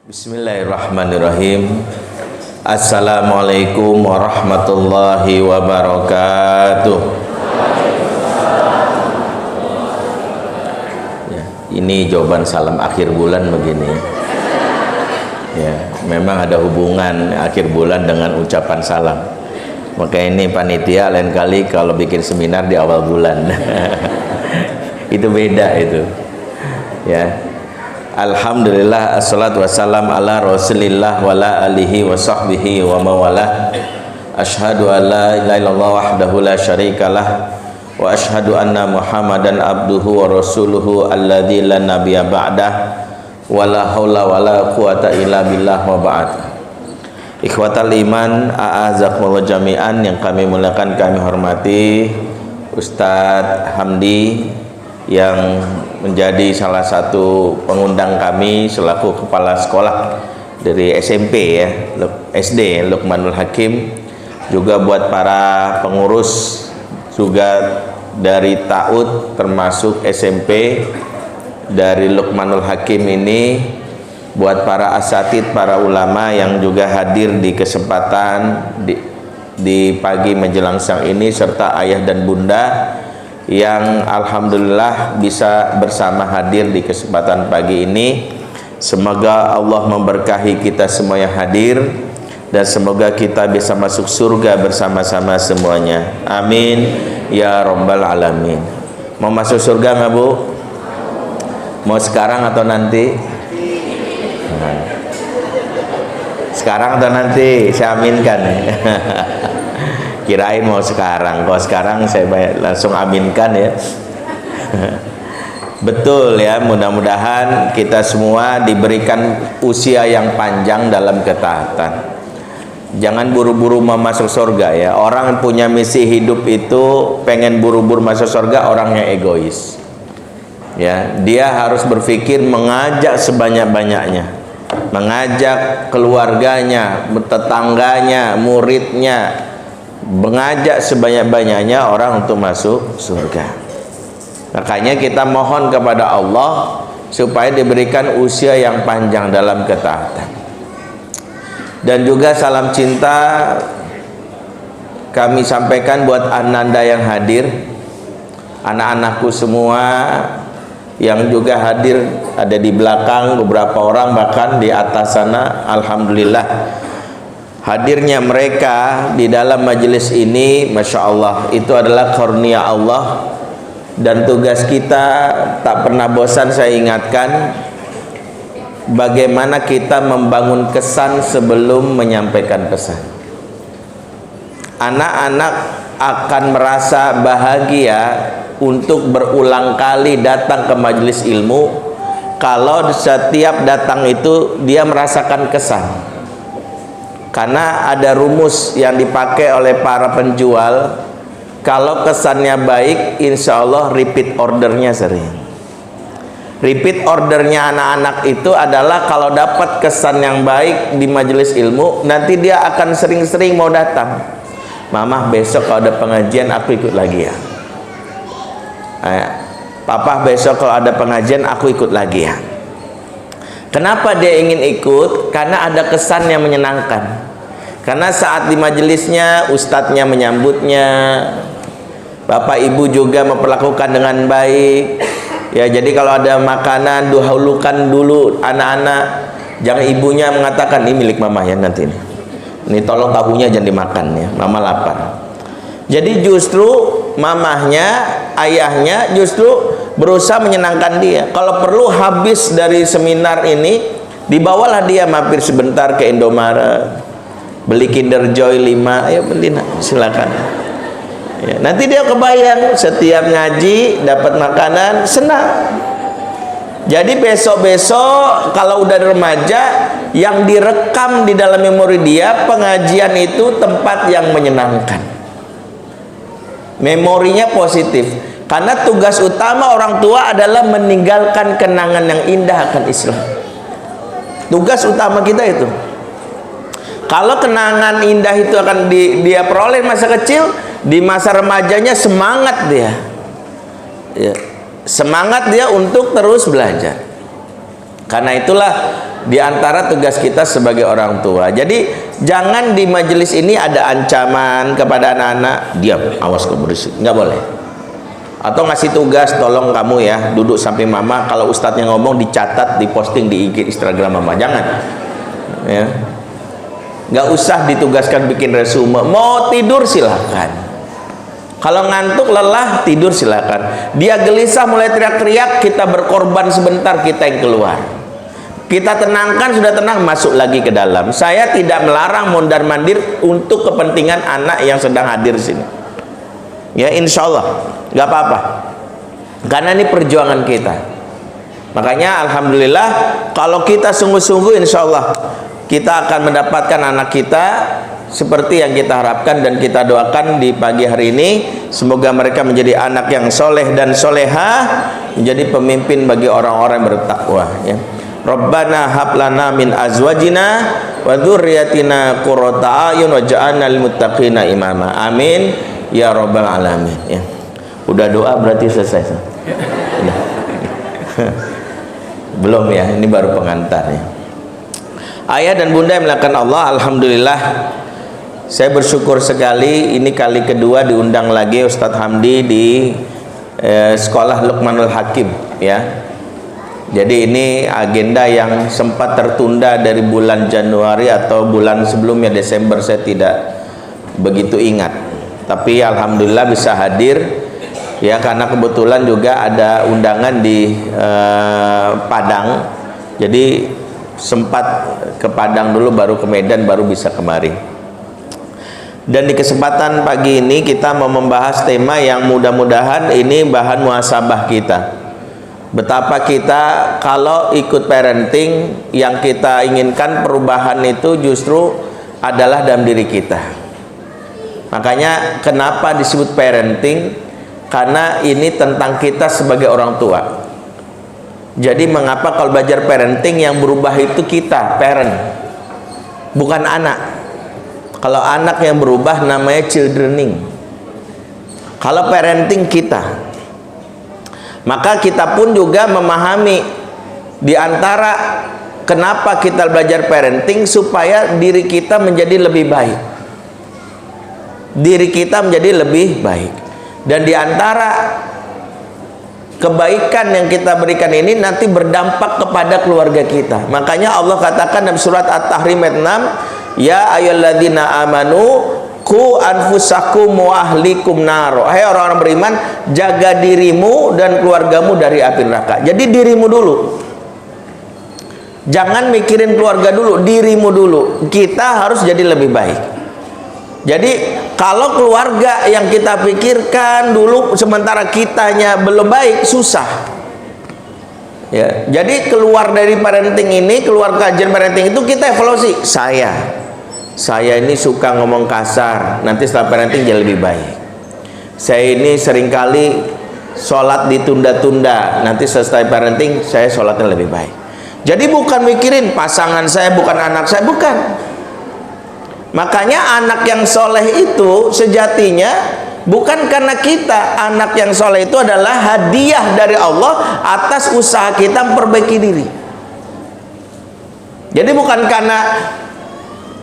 Bismillahirrahmanirrahim. Assalamualaikum warahmatullahi wabarakatuh. Ya, ini jawaban salam akhir bulan begini. Ya, memang ada hubungan akhir bulan dengan ucapan salam. Maka ini panitia lain kali kalau bikin seminar di awal bulan. Itu beda itu. Ya. Alhamdulillah, assalatu wassalam ala rasulillah wa ala alihi wa sahbihi wa mawalah. Ashhadu an la ilaha illallah wahdahu la syarikalah wa ashhadu anna muhammadan abduhu wa rasuluhu alladzi la nabiyya ba'dah wa la haula wa la quwata illa billah wa ba'd. Ikhwatal iman, a'azakumullah jami'an, yang kami muliakan, kami hormati Ustadz Hamdi yang menjadi salah satu pengundang kami selaku kepala sekolah dari SMP ya, SD Luqmanul Hakim, juga buat para pengurus juga dari TAUD termasuk SMP dari Luqmanul Hakim ini, buat para asatid, para ulama yang juga hadir di kesempatan di pagi menjelang siang ini, serta ayah dan bunda yang alhamdulillah bisa bersama hadir di kesempatan pagi ini. Semoga Allah memberkahi kita semua yang hadir dan semoga kita bisa masuk surga bersama-sama semuanya. Amin ya rabbal alamin. Mau masuk surga nggak Bu? Mau sekarang atau nanti? Sekarang atau nanti? Saya aminkan. Kirain mau sekarang. Kalau sekarang saya langsung aminkan ya. Betul ya, mudah-mudahan kita semua diberikan usia yang panjang dalam ketaatan. Jangan buru-buru mau masuk surga ya. Orang yang punya misi hidup itu pengen buru-buru masuk surga, orangnya egois. Ya, dia harus berpikir mengajak sebanyak-banyaknya. Mengajak keluarganya, tetangganya, muridnya, mengajak sebanyak-banyaknya orang untuk masuk surga. Makanya kita mohon kepada Allah supaya diberikan usia yang panjang dalam ketaatan. Dan juga salam cinta kami sampaikan buat Ananda yang hadir, anak-anakku semua yang juga hadir, ada di belakang beberapa orang, bahkan di atas sana. Alhamdulillah, hadirnya mereka di dalam majelis ini, Masya Allah, itu adalah karunia Allah. Dan tugas kita tak pernah bosan saya ingatkan, bagaimana kita membangun kesan sebelum menyampaikan pesan. Anak-anak akan merasa bahagia untuk berulang kali datang ke majelis ilmu kalau setiap datang itu dia merasakan kesan. Karena ada rumus yang dipakai oleh para penjual, kalau kesannya baik, insya Allah repeat ordernya sering. Repeat ordernya anak-anak itu adalah kalau dapat kesan yang baik di majelis ilmu, nanti dia akan sering-sering mau datang. Mama, besok kalau ada pengajian aku ikut lagi ya. Papa, besok kalau ada pengajian aku ikut lagi ya. Kenapa dia ingin ikut? Karena ada kesan yang menyenangkan. Karena saat di majelisnya ustadznya menyambutnya, bapak ibu juga memperlakukan dengan baik. Ya, jadi kalau ada makanan dahulukan dulu anak-anak. Jangan ibunya mengatakan ini milik mama ya nanti ini. Ini tolong tahunya jangan dimakan ya, mama lapar. Jadi justru mamahnya, ayahnya justru berusaha menyenangkan dia. Kalau perlu habis dari seminar ini, dibawalah dia mampir sebentar ke Indomaret, beli Kinder Joy 5, ayo beli nak, silakan. Ya, nanti dia kebayang setiap ngaji dapat makanan, senang. Jadi besok-besok kalau udah remaja, yang direkam di dalam memori dia, pengajian itu tempat yang menyenangkan. Memorinya positif. Karena tugas utama orang tua adalah meninggalkan kenangan yang indah akan Islam. Tugas utama kita itu. Kalau kenangan indah itu akan dia peroleh masa kecil, di masa remajanya semangat dia. Ya, semangat dia untuk terus belajar. Karena itulah di antara tugas kita sebagai orang tua. Jadi jangan di majelis ini ada ancaman kepada anak-anak, diam, awas kau berisik, nggak boleh. Atau ngasih tugas, tolong kamu ya duduk sampai mama, kalau ustadznya ngomong dicatat, diposting di IG Instagram mama, jangan ya. Nggak usah ditugaskan bikin resume. Mau tidur silahkan, kalau ngantuk lelah tidur silahkan. Dia gelisah mulai teriak-teriak, kita berkorban sebentar, kita yang keluar, kita tenangkan, sudah tenang masuk lagi ke dalam. Saya tidak melarang mondar mandir untuk kepentingan anak yang sedang hadir di sini ya, insya Allah nggak apa-apa, karena ini perjuangan kita. Makanya alhamdulillah kalau kita sungguh-sungguh, insya Allah kita akan mendapatkan anak kita seperti yang kita harapkan dan kita doakan di pagi hari ini. Semoga mereka menjadi anak yang soleh dan solehah, menjadi pemimpin bagi orang-orang yang bertakwa ya. Rabbana hab lana min azwajina wa dzurriyyatina qurrata a'yun waj'alna lil muttaqina imama. Amin ya rabbal alamin ya. Udah doa berarti selesai. Belum ya, ini baru pengantar ya. Ayah dan bunda yang melakukan Allah, alhamdulillah saya bersyukur sekali, ini kali kedua diundang lagi Ustadz Hamdi di sekolah Luqmanul Hakim ya. Jadi ini agenda yang sempat tertunda dari bulan Januari atau bulan sebelumnya, Desember, saya tidak begitu ingat. Tapi alhamdulillah bisa hadir ya, karena kebetulan juga ada undangan di Padang. Jadi sempat ke Padang dulu, baru ke Medan, baru bisa kemari. Dan di kesempatan pagi ini kita mau membahas tema yang mudah-mudahan ini bahan muhasabah kita. Betapa kita kalau ikut parenting, yang kita inginkan perubahan itu justru adalah dalam diri kita. Makanya kenapa disebut parenting? Karena ini tentang kita sebagai orang tua. Jadi mengapa kalau belajar parenting yang berubah itu kita, parent, bukan anak. Kalau anak yang berubah namanya childrening. Kalau parenting kita. Maka kita pun juga memahami di antara kenapa kita belajar parenting, supaya diri kita menjadi lebih baik. Diri kita menjadi lebih baik. Dan di antara kebaikan yang kita berikan ini nanti berdampak kepada keluarga kita. Makanya Allah katakan dalam surat At-Tahrim ayat 6, ya ayyuhalladzina amanu qu anfusakum wa ahlikum naro. Hai orang-orang beriman, jaga dirimu dan keluargamu dari api neraka. Jadi dirimu dulu. Jangan mikirin keluarga dulu, dirimu dulu. Kita harus jadi lebih baik. Jadi kalau keluarga yang kita pikirkan dulu sementara kitanya belum baik, susah ya. Jadi keluar dari parenting ini, keluar kajian parenting itu kita evaluasi. Saya ini suka ngomong kasar, nanti setelah parenting jadi lebih baik. Saya ini seringkali sholat ditunda-tunda, nanti setelah parenting saya sholatnya lebih baik. Jadi bukan mikirin pasangan saya, bukan anak saya, bukan. Makanya anak yang soleh itu sejatinya bukan karena kita. Anak yang soleh itu adalah hadiah dari Allah atas usaha kita memperbaiki diri. Jadi bukan karena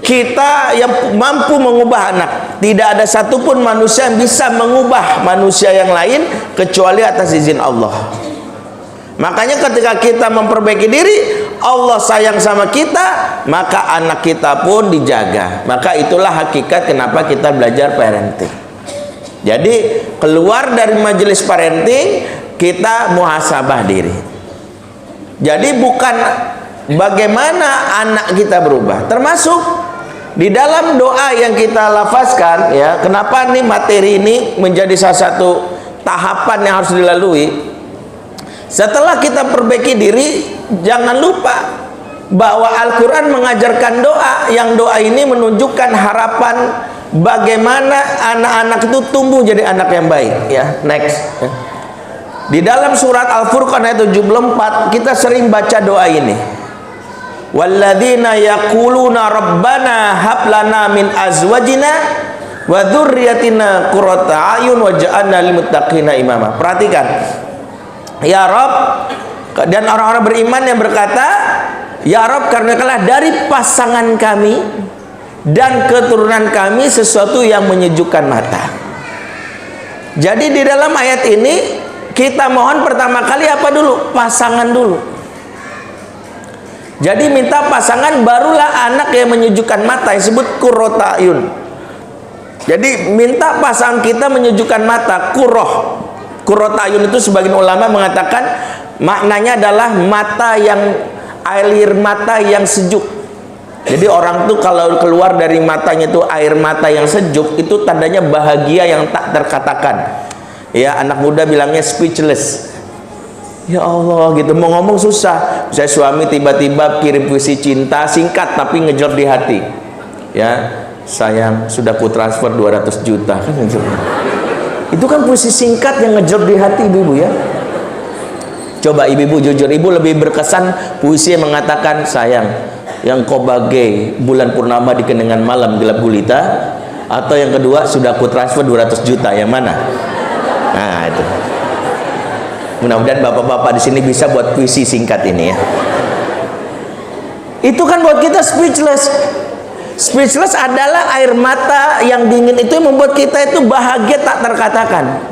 kita yang mampu mengubah anak. Tidak ada satupun manusia yang bisa mengubah manusia yang lain kecuali atas izin Allah. Makanya ketika kita memperbaiki diri, Allah sayang sama kita, maka anak kita pun dijaga. Maka itulah hakikat kenapa kita belajar parenting. Jadi keluar dari majelis parenting, kita muhasabah diri. Jadi bukan bagaimana anak kita berubah, termasuk di dalam doa yang kita lafazkan ya. Kenapa nih materi ini menjadi salah satu tahapan yang harus dilalui? Setelah kita perbaiki diri, jangan lupa bahwa Al-Quran mengajarkan doa, yang doa ini menunjukkan harapan bagaimana anak-anak itu tumbuh jadi anak yang baik ya. Next ya. Di dalam surat Al-Furqan ayat 74 kita sering baca doa ini, walladzina yaquluna rabbana hab lana min azwajina wa dzurriyyatina qurrata a'yun waj'alna lil muttaqina imama. Perhatikan, ya Rabb, dan orang-orang beriman yang berkata, Ya Rabb, karuniakanlah dari pasangan kami dan keturunan kami sesuatu yang menyejukkan mata. Jadi di dalam ayat ini kita mohon pertama kali apa dulu? Pasangan dulu. Jadi minta pasangan, barulah anak yang menyejukkan mata, yang disebut qurrata ayun. Jadi minta pasangan kita menyejukkan mata, qurrata ayun itu sebagian ulama mengatakan maknanya adalah mata yang, air mata yang sejuk. Jadi orang tuh kalau keluar dari matanya itu air mata yang sejuk, itu tandanya bahagia yang tak terkatakan. Ya, anak muda bilangnya speechless. Ya Allah, gitu, mau ngomong susah. Saya suami tiba-tiba kirim puisi cinta singkat tapi ngejer di hati. Ya, sayang, sudah ku transfer 200 juta kan ngejer. Itu kan puisi singkat yang ngejer di hati ibu-ibu ya. Coba ibu-ibu jujur, ibu lebih berkesan puisi yang mengatakan, sayang, yang kau bagai bulan purnama di kenangan malam gelap gulita, atau yang kedua, sudah ku transfer 200 juta, yang mana? Nah, itu. Mudah-mudahan bapak-bapak di sini bisa buat puisi singkat ini ya. Itu kan buat kita speechless. Speechless adalah air mata yang dingin itu yang membuat kita itu bahagia tak terkatakan.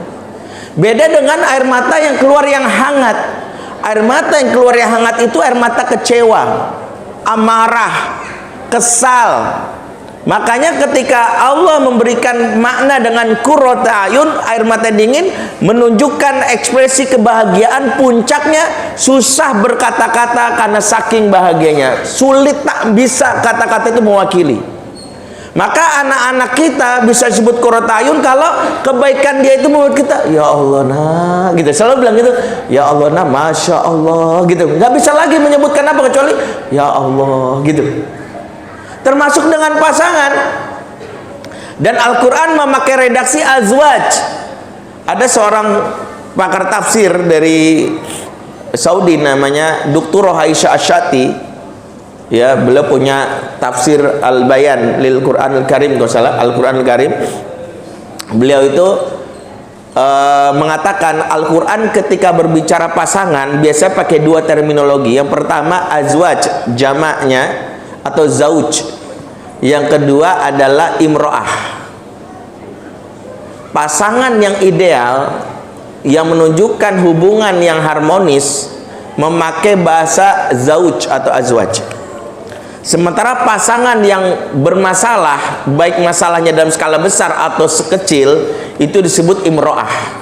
Beda dengan air mata yang keluar yang hangat. Air mata yang keluar yang hangat itu air mata kecewa, amarah, kesal. Makanya ketika Allah memberikan makna dengan qurrata ayun, air mata dingin, menunjukkan ekspresi kebahagiaan, puncaknya susah berkata-kata karena saking bahagianya, sulit, tak bisa kata-kata itu mewakili. Maka anak-anak kita bisa disebut qurrata ayun kalau kebaikan dia itu membuat kita, ya Allah nah, gitu, selalu bilang gitu, ya Allah nah, masya Allah, gitu, nggak bisa lagi menyebutkan apa kecuali ya Allah, gitu. Termasuk dengan pasangan. Dan Al-Quran memakai redaksi azwaj. Ada seorang pakar tafsir dari Saudi namanya Dr. Aisyah Asyati. Ya, beliau punya tafsir Al-Bayan lil Quran Al-Karim, kalau salah, Al-Quran Al-Karim. Beliau itu mengatakan Al-Quran ketika berbicara pasangan biasa pakai dua terminologi. Yang pertama azwaj, jamaknya atau zauj. Yang kedua adalah imro'ah, pasangan yang ideal yang menunjukkan hubungan yang harmonis memakai bahasa zauj atau azwaj. Sementara pasangan yang bermasalah, baik masalahnya dalam skala besar atau sekecil, itu disebut imro'ah.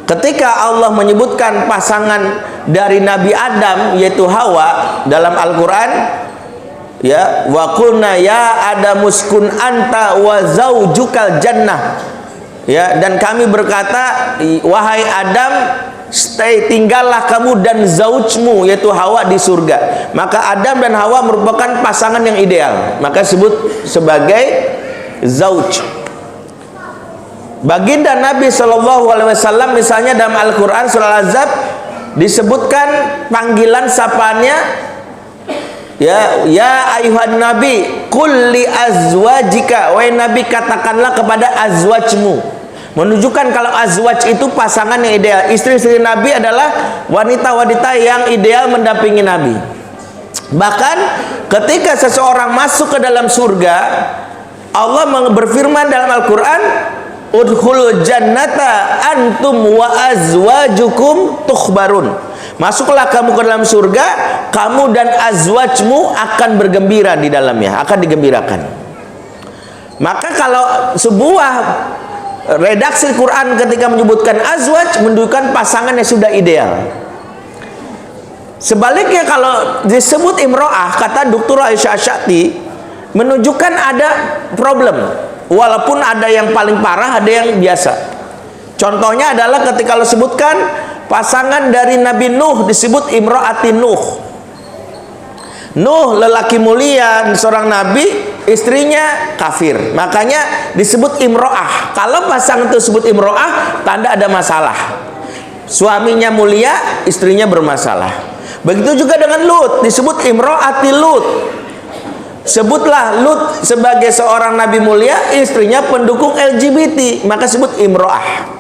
Ketika Allah menyebutkan pasangan dari Nabi Adam yaitu Hawa dalam Al-Quran, ya, wa qulna ya adamuskun anta wa zaujukal jannah, ya, dan kami berkata wahai Adam, tinggallah kamu dan zaujmu yaitu Hawa di surga. Maka Adam dan Hawa merupakan pasangan yang ideal, maka disebut sebagai zauj. Baginda Nabi SAW misalnya dalam Al-Quran surah Al-Ahzab disebutkan panggilan sapaannya, ya ayuhan nabi qul li azwajika, wahai nabi katakanlah kepada azwajmu, menunjukkan kalau azwaj itu pasangan yang ideal. Istri-istri nabi adalah wanita-wanita yang ideal mendampingi nabi. Bahkan ketika seseorang masuk ke dalam surga, Allah berfirman dalam Al-Quran, udkhulul jannata antum wa azwajukum tukhbarun, masuklah kamu ke dalam surga, kamu dan azwajmu akan bergembira di dalamnya, akan digembirakan. Maka kalau sebuah redaksi Quran ketika menyebutkan azwaj, menunjukkan pasangan yang sudah ideal. Sebaliknya kalau disebut imro'ah, kata Dr. Aisyah Asyati, menunjukkan ada problem. Walaupun ada yang paling parah, ada yang biasa. Contohnya adalah ketika lo sebutkan pasangan dari Nabi Nuh disebut imro'ati Nuh. Nuh lelaki mulia, seorang nabi, istrinya kafir, makanya disebut imro'ah. Kalau pasangan itu disebut imro'ah, tanda ada masalah. Suaminya mulia, istrinya bermasalah. Begitu juga dengan Lut, disebut imro'ati Lut. Sebutlah Lut sebagai seorang nabi mulia, istrinya pendukung LGBT, maka sebut imro'ah.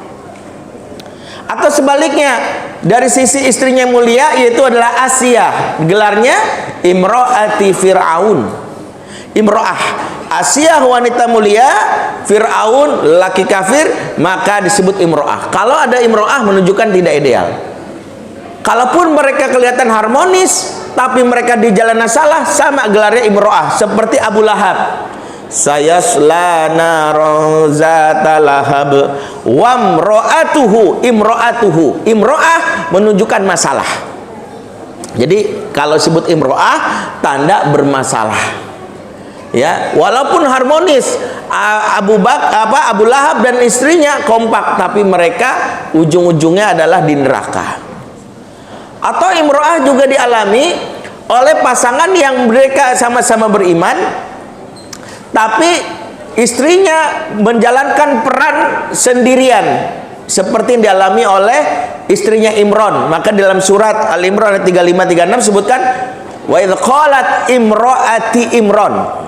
Atau sebaliknya, dari sisi istrinya mulia yaitu adalah Asia, gelarnya imro'ati Fir'aun. Imro'ah, Asia wanita mulia, Fir'aun laki kafir, maka disebut imro'ah. Kalau ada imro'ah menunjukkan tidak ideal. Kalaupun mereka kelihatan harmonis, tapi mereka di jalan salah, sama gelarnya imro'ah. Seperti Abu Lahab, sayasla naron zata lahab wamro'atuhu imro'atuhu. Imro'ah menunjukkan masalah. Jadi kalau sebut imro'ah, tanda bermasalah. Ya, walaupun harmonis, Abu Lahab dan istrinya kompak, tapi mereka ujung-ujungnya adalah di neraka. Atau imro'ah juga dialami oleh pasangan yang mereka sama-sama beriman, tapi istrinya menjalankan peran sendirian, seperti yang dialami oleh istrinya Imron. Maka dalam surat Al-Imran ayat 35-36 sebutkan wa idz qalat imro'ati Imron.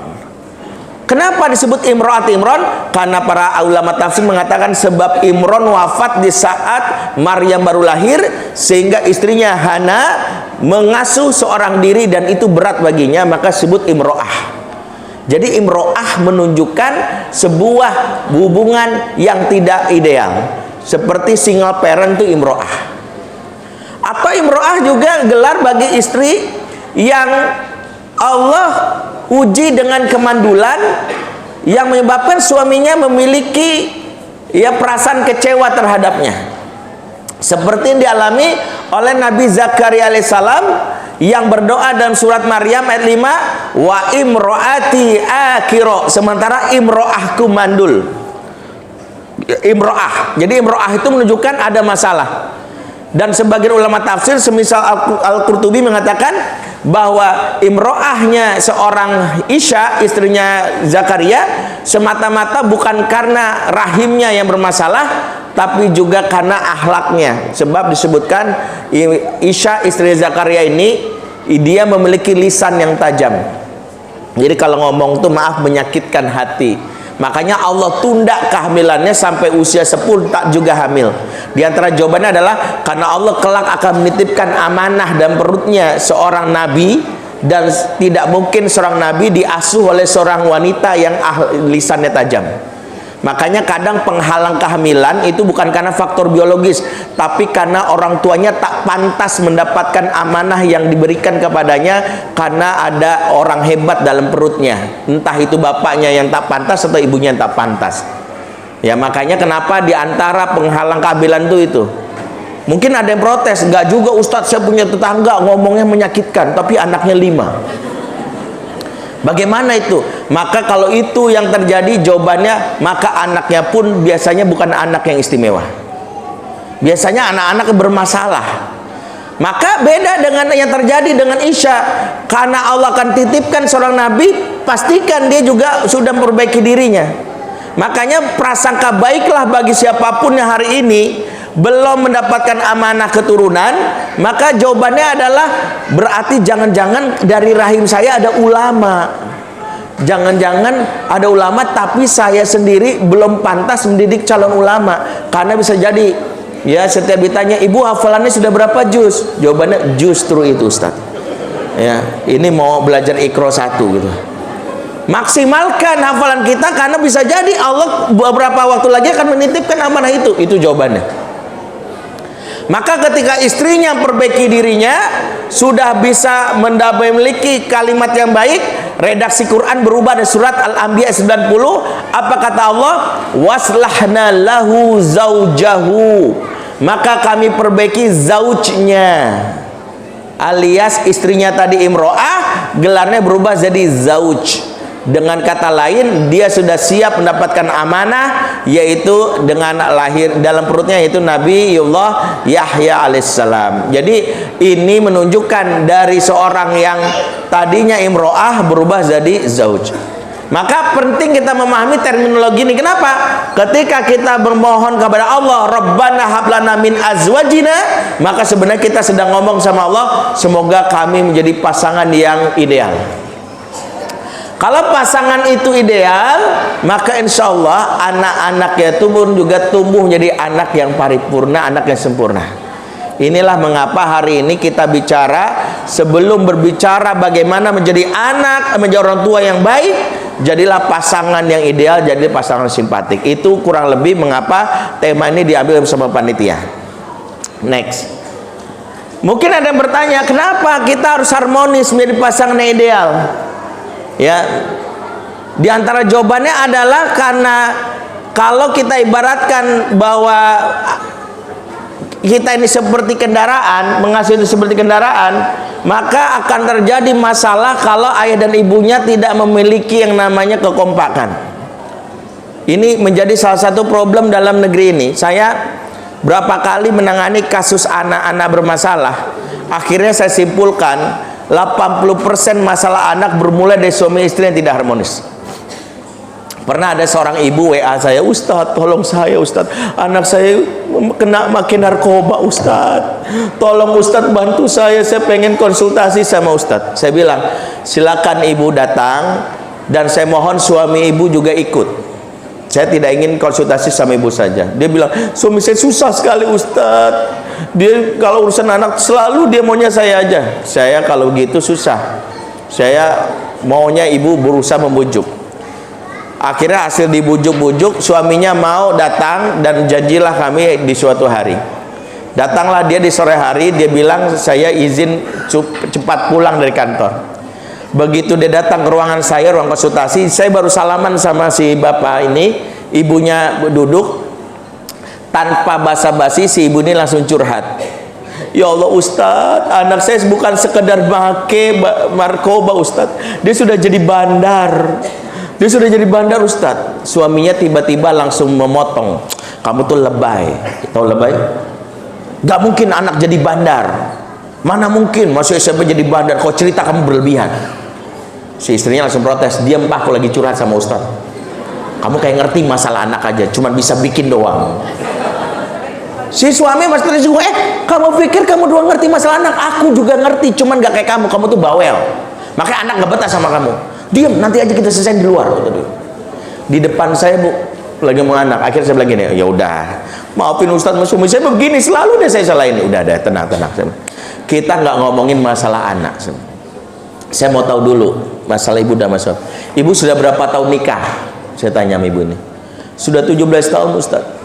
Kenapa disebut imro'ati Imron? Karena para ulama tafsir mengatakan sebab Imron wafat di saat Maryam baru lahir, sehingga istrinya Hana mengasuh seorang diri dan itu berat baginya, maka disebut imro'ah. Jadi imro'ah menunjukkan sebuah hubungan yang tidak ideal, seperti single parent itu imro'ah. Atau imro'ah juga gelar bagi istri yang Allah uji dengan kemandulan yang menyebabkan suaminya memiliki perasaan kecewa terhadapnya, seperti yang dialami oleh Nabi Zakaria alaihissalam yang berdoa dalam surat Maryam ayat 5, wa imro'ati akiro, sementara imro'ahku mandul. Imro'ah, jadi imro'ah itu menunjukkan ada masalah. Dan sebagian ulama tafsir semisal Al-Qurtubi mengatakan bahwa imro'ahnya seorang Isya, istrinya Zakaria, semata-mata bukan karena rahimnya yang bermasalah, tapi juga karena akhlaknya. Sebab disebutkan Isya istri Zakaria ini, dia memiliki lisan yang tajam. Jadi kalau ngomong tuh maaf menyakitkan hati. Makanya Allah tunda kehamilannya sampai usia 10 tak juga hamil. Di antara jawabannya adalah karena Allah kelak akan menitipkan amanah dalam perutnya seorang nabi, dan tidak mungkin seorang nabi diasuh oleh seorang wanita yang lisannya tajam. Makanya kadang penghalang kehamilan itu bukan karena faktor biologis, tapi karena orang tuanya tak pantas mendapatkan amanah yang diberikan kepadanya karena ada orang hebat dalam perutnya. Entah itu bapaknya yang tak pantas atau ibunya yang tak pantas. Ya makanya kenapa di antara penghalang kehamilan itu mungkin ada yang protes, enggak juga Ustadz, saya punya tetangga ngomongnya menyakitkan tapi anaknya 5. Bagaimana itu? Maka kalau itu yang terjadi, jawabannya maka anaknya pun biasanya bukan anak yang istimewa. Biasanya anak-anak bermasalah. Maka beda dengan yang terjadi dengan Isya. Karena Allah akan titipkan seorang nabi, pastikan dia juga sudah memperbaiki dirinya. Makanya prasangka baiklah bagi siapapun yang hari ini belum mendapatkan amanah keturunan, maka jawabannya adalah berarti jangan-jangan dari rahim saya ada ulama. Jangan-jangan ada ulama tapi saya sendiri belum pantas mendidik calon ulama. Karena bisa jadi ya setiap ditanya, ibu hafalannya sudah berapa juz? Jawabannya justru itu Ustaz. Ya, ini mau belajar Iqra 1 gitu. Maksimalkan hafalan kita karena bisa jadi Allah beberapa waktu lagi akan menitipkan amanah itu. Itu jawabannya. Maka ketika istrinya perbaiki dirinya, sudah bisa memiliki kalimat yang baik, redaksi Quran berubah dari surat Al-Anbiya 90. Apa kata Allah? Waslahna lahu zaujahu. Maka kami perbaiki zaujnya, alias istrinya tadi imro'ah, gelarnya berubah jadi zauj. Dengan kata lain, dia sudah siap mendapatkan amanah, yaitu dengan lahir dalam perutnya yaitu Nabiullah Yahya alaihissalam. Jadi ini menunjukkan dari seorang yang tadinya imro'ah berubah jadi zauj. Maka penting kita memahami terminologi ini. Kenapa? Ketika kita bermohon kepada Allah, Rabbana hablana min azwajina, maka sebenarnya kita sedang ngomong sama Allah, semoga kami menjadi pasangan yang ideal. Kalau pasangan itu ideal, maka insya Allah anak-anaknya itu pun juga tumbuh menjadi anak yang paripurna, anak yang sempurna. Inilah mengapa hari ini kita bicara, sebelum berbicara bagaimana menjadi anak, menjadi orang tua yang baik, jadilah pasangan yang ideal, jadi pasangan simpatik. Itu kurang lebih mengapa tema ini diambil bersama panitia. Next. Mungkin ada yang bertanya, kenapa kita harus harmonis menjadi pasangan yang ideal? Ya, di antara jawabannya adalah karena kalau kita ibaratkan bahwa kita ini seperti kendaraan, mengasuh itu seperti kendaraan, maka akan terjadi masalah kalau ayah dan ibunya tidak memiliki yang namanya kekompakan. Ini menjadi salah satu problem dalam negeri ini. Saya berapa kali menangani kasus anak-anak bermasalah, akhirnya saya simpulkan 80% masalah anak bermula dari suami istri yang tidak harmonis. Pernah ada seorang ibu WA saya, Ustadz tolong saya Ustadz, anak saya kena makin narkoba Ustadz, tolong Ustadz bantu saya pengen konsultasi sama Ustadz. Saya bilang silakan ibu datang, dan saya mohon suami ibu juga ikut. Saya tidak ingin konsultasi sama ibu saja. Dia bilang, suami saya susah sekali Ustadz, dia kalau urusan anak selalu dia maunya saya aja. Saya kalau gitu susah, saya maunya ibu berusaha membujuk. Akhirnya hasil dibujuk-bujuk, suaminya mau datang, dan janjilah kami di suatu hari. Datanglah dia di sore hari, dia bilang saya izin cepat pulang dari kantor. Begitu dia datang ke ruangan saya, ruang konsultasi, saya baru salaman sama si bapak ini, ibunya duduk. Tanpa basa-basi si ibu ini langsung curhat. Ya Allah Ustadz, anak saya bukan sekedar make narkoba Ustadz, dia sudah jadi bandar. Dia sudah jadi bandar Ustadz. Suaminya tiba-tiba langsung memotong, kamu tuh lebay. Tahu lebay? Gak mungkin anak jadi bandar, mana mungkin masuk SMP jadi bandar, kau cerita kamu berlebihan. Si istrinya langsung protes, diam Pak, aku lagi curhat sama Ustadz. Kamu kayak ngerti masalah anak aja, cuman bisa bikin doang. Si suami masih terus, kamu pikir kamu doang ngerti masalah anak? Aku juga ngerti, cuman gak kayak kamu tuh bawel. Makanya anak gak betah sama kamu. Diam, nanti aja kita selesai di luar. Di depan saya bu, lagi mau anak. Akhirnya saya bilang gini, ya udah, maafin Ustadz, suami saya begini, selalu deh saya salahin. Udah tenang. Kita nggak ngomongin masalah anak. Saya mau tahu dulu masalah ibu dan masalah. Ibu sudah berapa tahun nikah? Saya tanya sama ibu ini. Sudah 17 tahun Ustadz.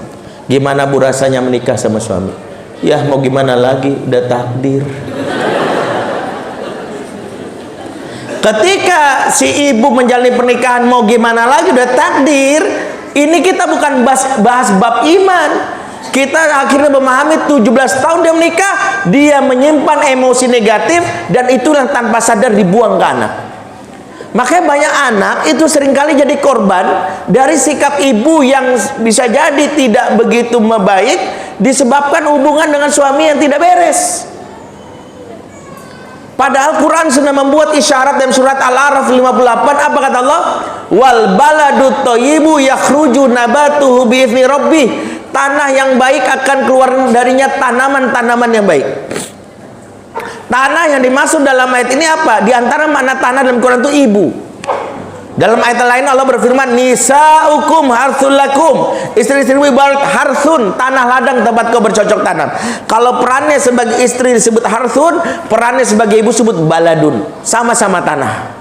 Gimana bu rasanya menikah sama suami? Ya mau gimana lagi, udah takdir. Ketika si ibu menjalani pernikahan, mau gimana lagi, udah takdir. Ini kita bukan bahas bab iman. Kita akhirnya memahami 17 tahun dia menikah, dia menyimpan emosi negatif, dan itulah tanpa sadar dibuang ke anak. Makanya banyak anak itu seringkali jadi korban dari sikap ibu yang bisa jadi tidak begitu baik, disebabkan hubungan dengan suami yang tidak beres. Padahal Quran sudah membuat isyarat dalam surat Al-A'raf 58. Apa kata Allah? Wal baladut thayyibu yakhruju nabatuhu bi'izni rabbih. Tanah yang baik akan keluar darinya tanaman-tanaman yang baik. Tanah yang dimaksud dalam ayat ini apa? Di antara makna tanah dalam Quran itu ibu. Dalam ayat lain Allah berfirman, nisa'ukum harthul lakum. Istri-istrimu ibarat harthun, tanah ladang tempat kau bercocok tanam. Kalau perannya sebagai istri disebut harthun, perannya sebagai ibu disebut baladun. Sama-sama tanah.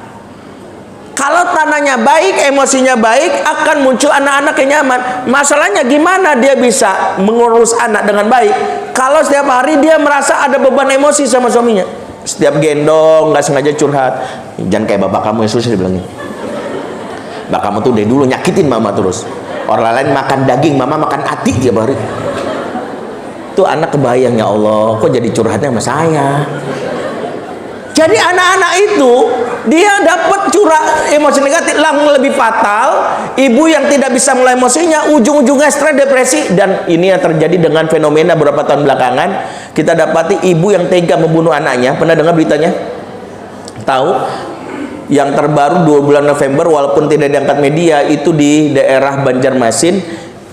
Kalau tanahnya baik, emosinya baik, akan muncul anak-anak yang nyaman. Masalahnya gimana dia bisa mengurus anak dengan baik kalau setiap hari dia merasa ada beban emosi sama suaminya. Setiap gendong, nggak sengaja curhat. Jangan kayak bapak kamu yang susah dibilangin. Mbak kamu tuh dari dulu nyakitin mama terus. Orang lain makan daging, mama makan hati tiap hari. Tuh anak kebayang, ya Allah, kok jadi curhatnya sama saya. Jadi anak-anak itu dia dapat curah emosi negatif, yang lebih fatal. Ibu yang tidak bisa mulai emosinya, ujung-ujungnya stres, depresi. Dan ini yang terjadi dengan fenomena beberapa tahun belakangan. Kita dapati ibu yang tega membunuh anaknya. Pernah dengar beritanya? Tahu? Yang terbaru 2 bulan November, walaupun tidak diangkat media, itu di daerah Banjarmasin,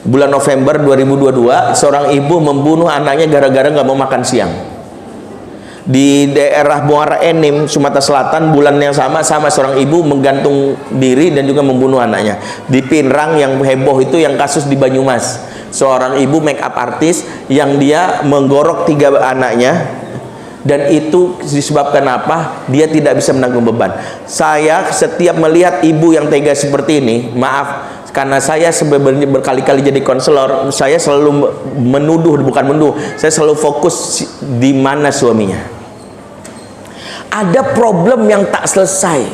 bulan November 2022, seorang ibu membunuh anaknya gara-gara nggak mau makan siang. Di daerah Muara Enim, Sumatera Selatan, bulan yang sama seorang ibu menggantung diri dan juga membunuh anaknya. Di Pinrang yang heboh itu yang kasus di Banyumas, seorang ibu make up artis yang dia menggorok 3 anaknya, dan itu disebabkan apa? Dia tidak bisa menanggung beban. Saya setiap melihat ibu yang tega seperti ini, maaf, karena saya sebenarnya berkali-kali jadi konselor, saya selalu menuduh, bukan menuduh, saya selalu fokus di mana suaminya. Ada problem yang tak selesai.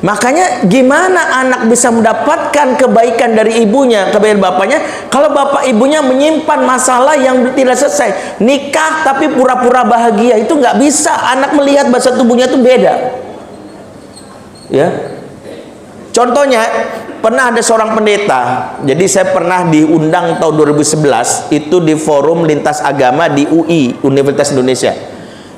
Makanya gimana anak bisa mendapatkan kebaikan dari ibunya, kebaikan bapaknya, kalau bapak ibunya menyimpan masalah yang tidak selesai. Nikah tapi pura-pura bahagia, itu nggak bisa. Anak melihat bahasa tubuhnya itu beda. Ya. Contohnya, pernah ada seorang pendeta. Jadi saya pernah diundang tahun 2011 itu di forum lintas agama di UI, Universitas Indonesia,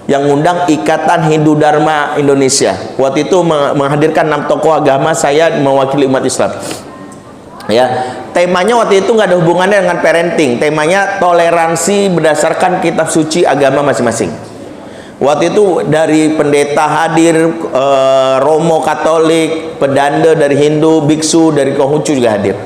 yang ngundang Ikatan Hindu Dharma Indonesia. Waktu itu menghadirkan 6 tokoh agama, saya mewakili umat Islam. Ya, temanya waktu itu nggak ada hubungannya dengan parenting. Temanya toleransi berdasarkan kitab suci agama masing-masing. Waktu itu dari pendeta hadir, Romo Katolik, pedanda dari Hindu, biksu dari Konghucu juga hadir.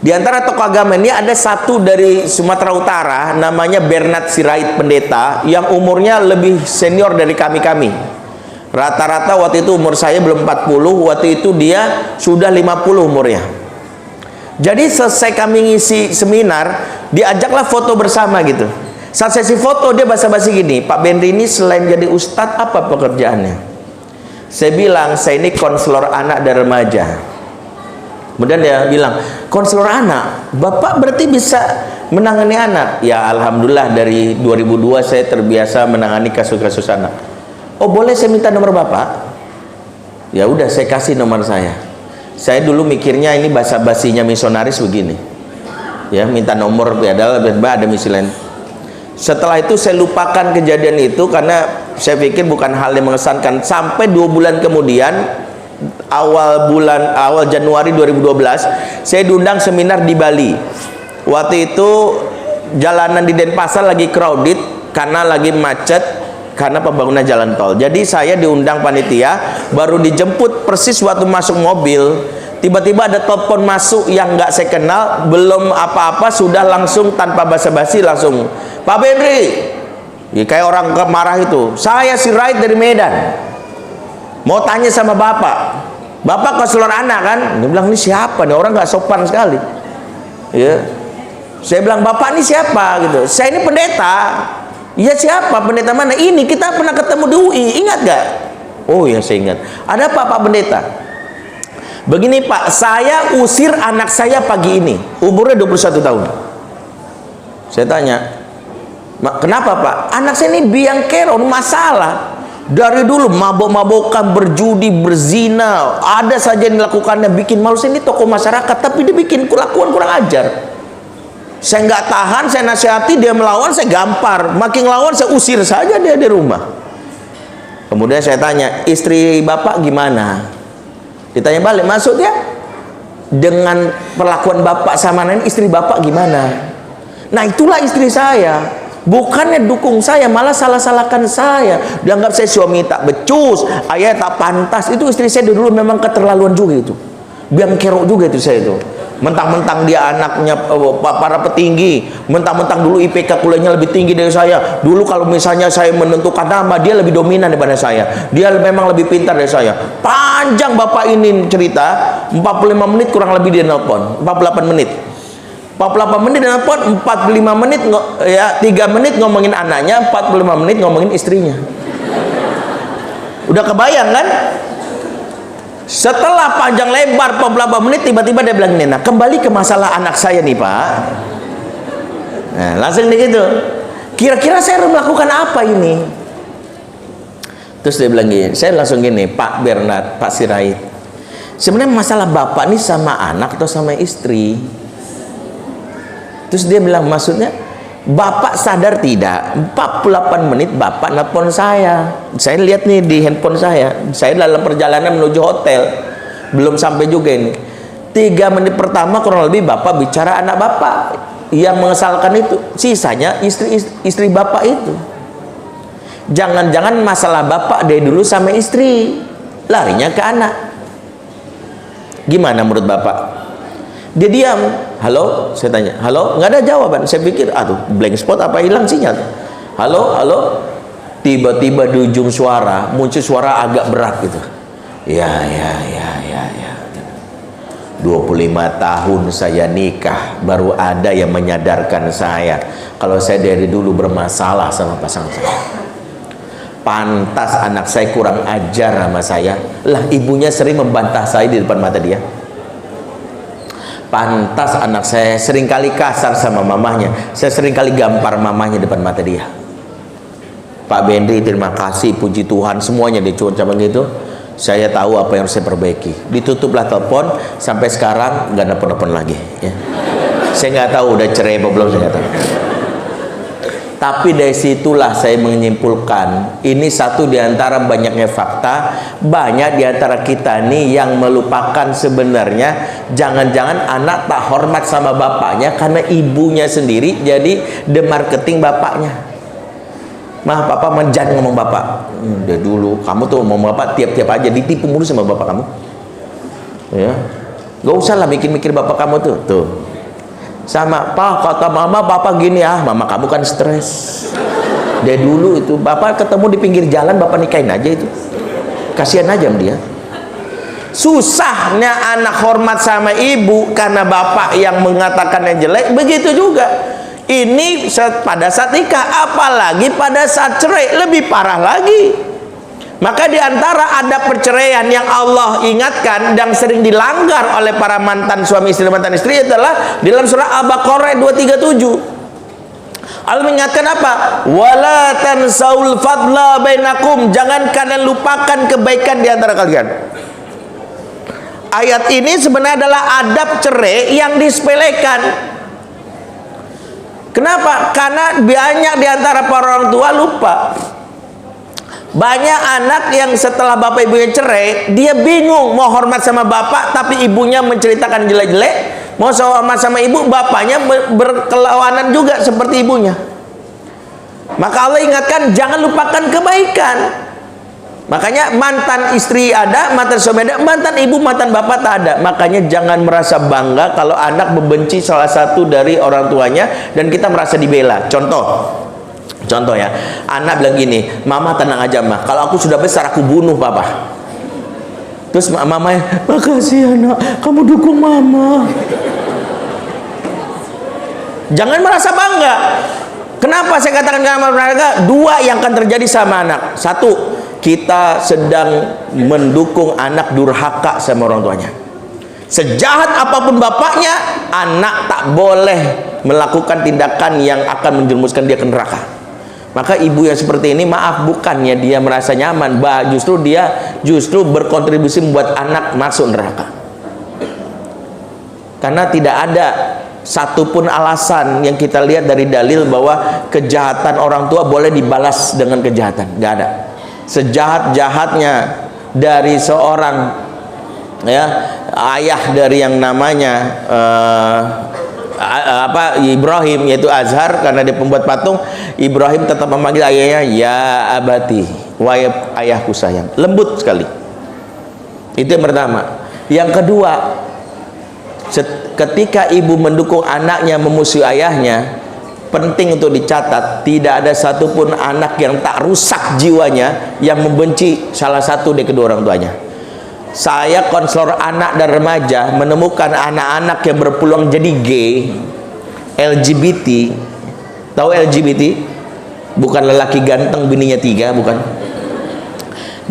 Di antara tokoh agama ini ada satu dari Sumatera Utara, namanya Bernard Sirait, pendeta yang umurnya lebih senior dari kami-kami. Rata-rata waktu itu umur saya belum 40, waktu itu dia sudah 50 umurnya. Jadi selesai kami ngisi seminar, diajaklah foto bersama gitu. Saat sesi foto dia basa-basi gini, Pak Benri ini selain jadi ustadz apa pekerjaannya? Saya bilang, saya ini konselor anak dan remaja. Kemudian dia bilang, konselor anak, Bapak berarti bisa menangani anak? Ya alhamdulillah dari 2002 saya terbiasa menangani kasus-kasus anak. Oh boleh saya minta nomor Bapak? Ya udah saya kasih nomor saya. Saya dulu mikirnya ini basa-basinya misionaris begini. Ya minta nomor, ada misi lain. Setelah itu saya lupakan kejadian itu karena saya pikir bukan hal yang mengesankan. Sampai 2 bulan kemudian, awal Januari 2012 saya diundang seminar di Bali. Waktu itu jalanan di Denpasar lagi crowded karena lagi macet karena pembangunan jalan tol. Jadi saya diundang panitia, baru dijemput persis waktu masuk mobil, tiba-tiba ada telepon masuk yang nggak saya kenal, belum apa-apa sudah langsung tanpa basa-basi langsung, Pak Benri, ya, kayak orang marah itu, saya Sirait dari Medan, mau tanya sama Bapak konselor anak kan? Dia bilang, ini siapa nih, orang nggak sopan sekali. Ya, saya bilang, Bapak ini siapa gitu? Saya ini pendeta. Iya siapa? Pendeta mana? Ini kita pernah ketemu di UI, ingat gak? Oh ya saya ingat. Ada apa Pak Pendeta? Begini Pak, saya usir anak saya pagi ini, umurnya 21 tahun. Saya tanya, kenapa Pak? Anak saya ini biang kerok, masalah. Dari dulu mabok-mabokan, berjudi, berzina, ada saja yang dilakukannya, bikin malu. Saya ini tokoh masyarakat, tapi dia bikin kelakuan kurang ajar. Saya nggak tahan, saya nasihati, dia melawan, saya gampar. Makin lawan, saya usir saja dia di rumah. Kemudian saya tanya, istri Bapak gimana? Ditanya balik, maksudnya dengan perlakuan Bapak sama ini, istri Bapak gimana? Nah itulah istri saya. Bukannya dukung saya, malah salah-salahkan saya. Dianggap saya suami tak becus, ayah tak pantas. Itu istri saya dulu memang keterlaluan juga itu. Biang kerok juga itu saya itu. Mentang-mentang dia anaknya para petinggi, mentang-mentang dulu IPK kuliahnya lebih tinggi dari saya. Dulu kalau misalnya saya menentukan nama, dia lebih dominan daripada saya. Dia memang lebih pintar dari saya. Panjang Bapak ini cerita, 45 menit kurang lebih dia nelpon, 48 menit. 48 menit dan 45 menit ya, 3 menit ngomongin anaknya, 45 menit ngomongin istrinya. Udah kebayang kan? Setelah panjang lebar 48 menit, tiba-tiba dia bilang, nah kembali ke masalah anak saya nih Pak. Nah langsung begitu, kira-kira saya harus melakukan apa ini? Terus dia bilang gini, saya langsung gini, Pak Bernard, Pak Sirait, sebenarnya masalah Bapak nih sama anak atau sama istri? Terus dia bilang, maksudnya Bapak sadar tidak 48 menit Bapak nelpon saya lihat nih di handphone saya dalam perjalanan menuju hotel, belum sampai juga ini. 3 menit pertama kurang lebih Bapak bicara anak Bapak yang mengesalkan itu, sisanya istri Bapak itu. Jangan-jangan masalah bapak dari dulu sama istri, larinya ke anak. Gimana menurut bapak? Dia diam. Halo, saya tanya. Halo, nggak ada jawaban. Saya pikir, aduh, blank spot apa hilang sinyal. Halo, halo. Tiba-tiba di ujung suara muncul suara agak berat gitu. Ya. 25 tahun saya nikah, baru ada yang menyadarkan saya kalau saya dari dulu bermasalah sama pasangan saya. Pantas anak saya kurang ajar sama saya. Lah, ibunya sering membantah saya di depan mata dia. Pantas anak saya sering kali kasar sama mamahnya. Saya sering kali gampar mamahnya depan mata dia. Pak Bendri, terima kasih, puji Tuhan, semuanya dicuan cabang gitu. Saya tahu apa yang harus saya perbaiki. Ditutuplah telepon, sampai sekarang nggak nelpon lagi. Ya. Saya nggak tahu udah cerai apa belum, saya nggak tahu. Tapi dari situlah saya menyimpulkan, ini satu di antara banyaknya fakta, banyak di antara kita nih yang melupakan sebenarnya, jangan-jangan anak tak hormat sama bapaknya karena ibunya sendiri jadi the marketing bapaknya. Mah, papa jangan ngomong bapak. Udah dulu, kamu tuh ngomong bapak tiap-tiap aja ditipu mulu sama bapak kamu. Ya, gak usah lah mikir-mikir bapak kamu tuh. Tuh, sama, pak kata mama bapak gini, mama kamu kan stres. Dari dulu itu bapak ketemu di pinggir jalan, bapak nikahin aja itu. Kasihan aja sama dia. Susahnya anak hormat sama ibu karena bapak yang mengatakan yang jelek, begitu juga. Ini pada saat nikah, apalagi pada saat cerai, lebih parah lagi. Maka diantara ada perceraian yang Allah ingatkan dan sering dilanggar oleh para mantan suami istri mantan istri adalah dalam surah Al-Baqarah 237. Allah mengingatkan apa? Wala tansaul fadla bainakum, jangan kalian lupakan kebaikan di antara kalian. Ayat ini sebenarnya adalah adab cerai yang disepelekan. Kenapa? Karena banyak di antara para orang tua lupa. Banyak anak yang setelah bapak ibunya cerai, dia bingung mau hormat sama bapak, tapi ibunya menceritakan jelek-jelek. Mau hormat sama ibu, bapaknya berkelawanan juga seperti ibunya. Maka Allah ingatkan, jangan lupakan kebaikan. Makanya mantan istri ada, mantan suami ada, mantan ibu, mantan bapak tak ada. Makanya jangan merasa bangga kalau anak membenci salah satu dari orang tuanya dan kita merasa dibela. Contoh ya, anak bilang gini, mama tenang aja mah, kalau aku sudah besar aku bunuh papa. Terus mamanya, makasih anak, kamu dukung mama. Jangan merasa bangga. Kenapa saya katakan jangan merasa bangga? Dua yang akan terjadi sama anak. Satu, kita sedang mendukung anak durhaka sama orang tuanya. Sejahat apapun bapaknya, anak tak boleh melakukan tindakan yang akan menjerumuskan dia ke neraka. Maka ibu yang seperti ini, maaf, bukannya dia merasa nyaman, justru berkontribusi membuat anak masuk neraka. Karena tidak ada satupun alasan yang kita lihat dari dalil bahwa kejahatan orang tua boleh dibalas dengan kejahatan, nggak ada. Sejahat-jahatnya dari seorang ayah dari yang namanya Ibrahim, yaitu Azhar, karena dia pembuat patung, Ibrahim tetap memanggil ayahnya ya abati, wahai ayahku sayang, lembut sekali. Itu yang pertama. Yang kedua, ketika ibu mendukung anaknya memusuhi ayahnya, penting untuk dicatat, tidak ada satupun anak yang tak rusak jiwanya yang membenci salah satu dari kedua orang tuanya. Saya konselor anak dan remaja menemukan anak-anak yang berpeluang jadi gay, LGBT. Tahu LGBT? Bukan lelaki ganteng bininya 3, bukan.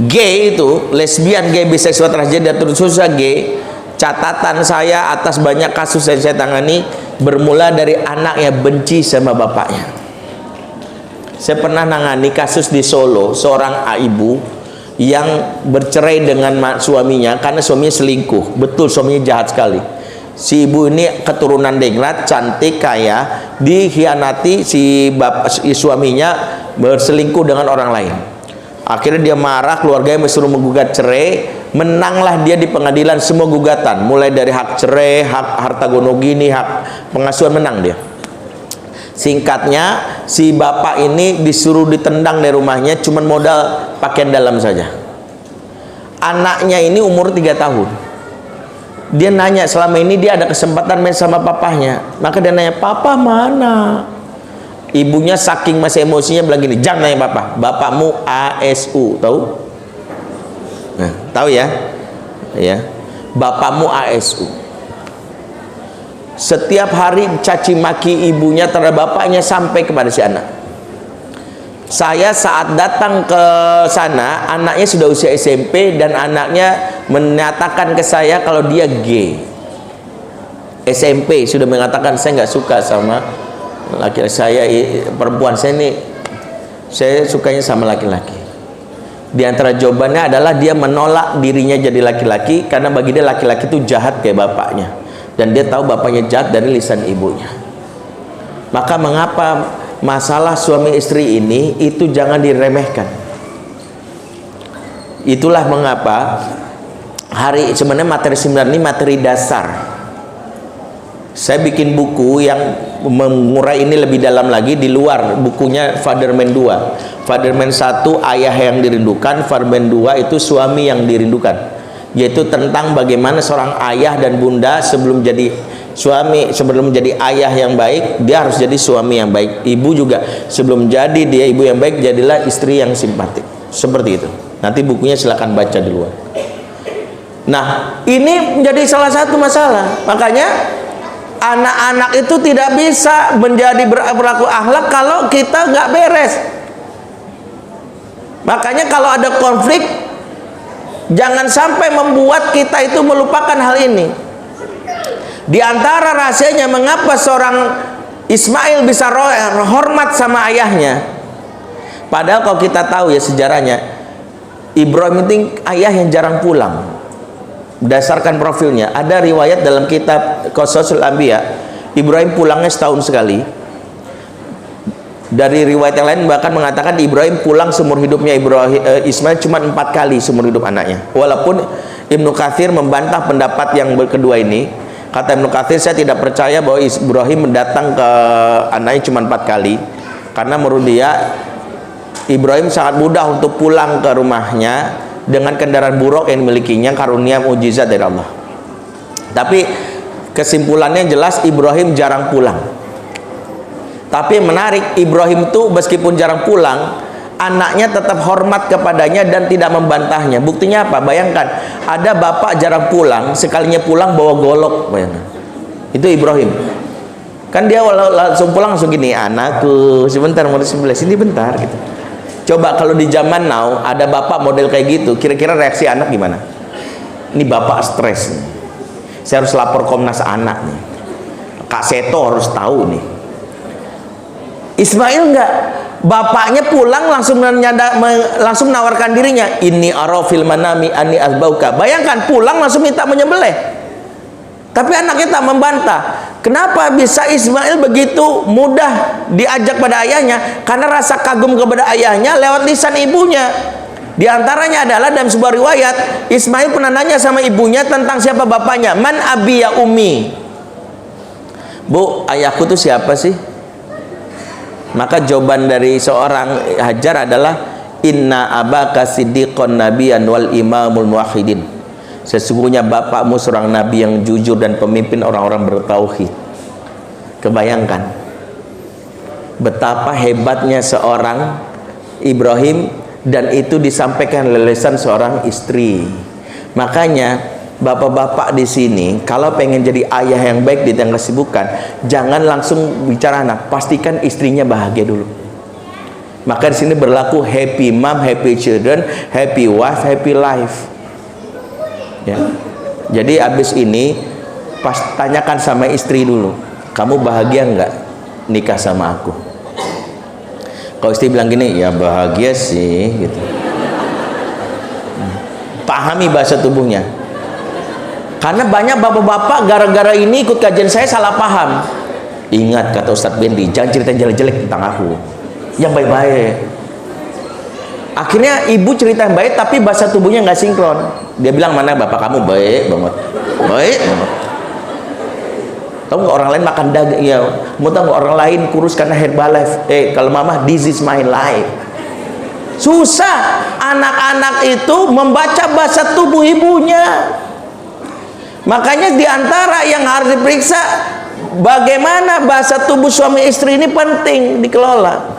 Gay itu lesbian, gay, biseksual, transgender, terus susah gay. Catatan saya atas banyak kasus yang saya tangani bermula dari anak yang benci sama bapaknya. Saya pernah nangani kasus di Solo, seorang ibu yang bercerai dengan suaminya karena suaminya selingkuh. Betul, suaminya jahat sekali. Si ibu ini keturunan dengrat, cantik, kaya, dikhianati si suaminya berselingkuh dengan orang lain. Akhirnya dia marah, keluarganya suruh menggugat cerai. Menanglah dia di pengadilan semua gugatan, mulai dari hak cerai, hak harta gono gini, hak pengasuhan, menang dia. Singkatnya, si bapak ini disuruh ditendang dari rumahnya cuman modal pakaian dalam saja. Anaknya ini umur 3 tahun. Dia nanya, selama ini dia ada kesempatan main sama papahnya. Maka dia nanya, papa mana? Ibunya saking masih emosinya bilang gini, jangan nanya papa, bapakmu ASU, tahu? Nah, tahu ya? Ya, bapakmu ASU. Setiap hari caci maki ibunya terhadap bapaknya sampai kepada si anak. Saya saat datang ke sana, anaknya sudah usia SMP dan anaknya menyatakan ke saya kalau dia gay. SMP sudah mengatakan, saya nggak suka sama laki-laki, saya perempuan, saya sukanya sama laki-laki. Di antara jawabannya adalah dia menolak dirinya jadi laki-laki karena bagi dia laki-laki itu jahat kayak bapaknya, dan dia tahu bapaknya jahat dari lisan ibunya. Maka mengapa masalah suami istri ini itu jangan diremehkan. Itulah mengapa sebenarnya materi seminar ini materi dasar. Saya bikin buku yang mengurai ini lebih dalam lagi di luar bukunya Fatherman 2. Fatherman 1 ayah yang dirindukan, Fatherman 2 itu suami yang dirindukan, yaitu tentang bagaimana seorang ayah dan bunda sebelum jadi suami, sebelum menjadi ayah yang baik, dia harus jadi suami yang baik. Ibu juga sebelum jadi dia ibu yang baik, jadilah istri yang simpatik. Seperti itu. Nanti bukunya silakan baca di luar. Nah, ini menjadi salah satu masalah. Makanya anak-anak itu tidak bisa menjadi berlaku akhlak kalau kita nggak beres. Makanya kalau ada konflik, jangan sampai membuat kita itu melupakan hal ini. Di antara rahasianya mengapa seorang Ismail bisa hormat sama ayahnya, padahal kalau kita tahu ya sejarahnya, Ibrahim itu ayah yang jarang pulang. Berdasarkan profilnya, ada riwayat dalam kitab Qasasul Anbiya, Ibrahim pulangnya setahun sekali. Dari riwayat yang lain bahkan mengatakan Ibrahim pulang seumur hidupnya Ismail cuma 4 kali seumur hidup anaknya. Walaupun Ibnu Katsir membantah pendapat yang kedua ini. Kata Ibnu Katsir, saya tidak percaya bahwa Ibrahim datang ke anaknya cuma 4 kali, karena menurut dia Ibrahim sangat mudah untuk pulang ke rumahnya dengan kendaraan buruk yang dimilikinya, karunia mujizat dari Allah. Tapi kesimpulannya jelas Ibrahim jarang pulang. Tapi menarik, Ibrahim itu meskipun jarang pulang, anaknya tetap hormat kepadanya dan tidak membantahnya. Buktinya apa? Bayangkan, ada bapak jarang pulang, sekalinya pulang bawa golok, bayangkan. Itu Ibrahim. Kan dia langsung pulang langsung gini, anakku, sebentar mau disembelih, sini bentar gitu. Coba kalau di zaman now ada bapak model kayak gitu, kira-kira reaksi anak gimana? Ini bapak stres nih. Saya harus lapor Komnas Anak nih. Kak Seto harus tahu nih. Ismail enggak, bapaknya pulang langsung menawarkan dirinya, ini arafil manami ani azbauka. Bayangkan pulang langsung minta menyembelih. Tapi anaknya tak membantah. Kenapa bisa Ismail begitu mudah diajak pada ayahnya? Karena rasa kagum kepada ayahnya lewat lisan ibunya. Di antaranya adalah dalam sebuah riwayat, Ismail pernah nanya sama ibunya tentang siapa bapaknya. Man abi ya ummi. Bu, ayahku itu siapa sih? Maka jawaban dari seorang Hajar adalah, inna abaka siddiqon nabiyan wal imamul muwahhidin. Sesungguhnya bapakmu seorang nabi yang jujur dan pemimpin orang-orang bertauhid. Kebayangkan betapa hebatnya seorang Ibrahim, dan itu disampaikan oleh lisan seorang istri. Makanya bapak-bapak di sini kalau pengen jadi ayah yang baik di tengah kesibukan, jangan langsung bicara anak, pastikan istrinya bahagia dulu. Maka di sini berlaku happy mom, happy children, happy wife, happy life. Ya. Jadi abis ini tanyakan sama istri dulu, kamu bahagia nggak nikah sama aku? Kalau istri bilang gini, ya bahagia sih gitu. Pahami bahasa tubuhnya. Karena banyak bapak-bapak gara-gara ini ikut kajian saya salah paham. Ingat kata Ustadz Bendi, jangan cerita jelek-jelek tentang aku, yang baik-baik. Akhirnya ibu cerita yang baik tapi bahasa tubuhnya nggak sinkron. Dia bilang, mana bapak kamu baik banget, baik banget. Tahu nggak orang lain makan daging? Ya, mau tahu nggak orang lain kurus karena Herbalife? Kalau mama, this is my life. Susah anak-anak itu membaca bahasa tubuh ibunya. Makanya diantara yang harus diperiksa, bagaimana bahasa tubuh suami istri ini penting dikelola.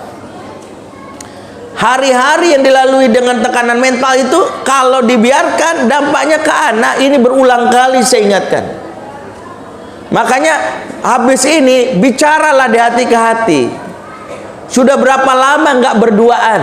Hari-hari yang dilalui dengan tekanan mental itu, kalau dibiarkan dampaknya ke anak ini berulang kali saya ingatkan. Makanya habis ini bicaralah di hati ke hati. Sudah berapa lama nggak berduaan?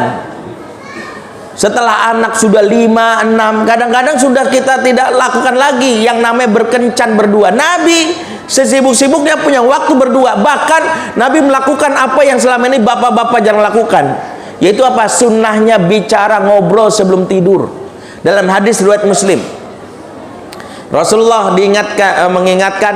Setelah anak sudah 5, 6, kadang-kadang sudah kita tidak lakukan lagi yang namanya berkencan berdua. Nabi sesibuk-sibuknya punya waktu berdua. Bahkan Nabi melakukan apa yang selama ini bapak-bapak jarang lakukan, yaitu apa? Sunnahnya bicara, ngobrol sebelum tidur. Dalam hadis riwayat Muslim, Rasulullah mengingatkan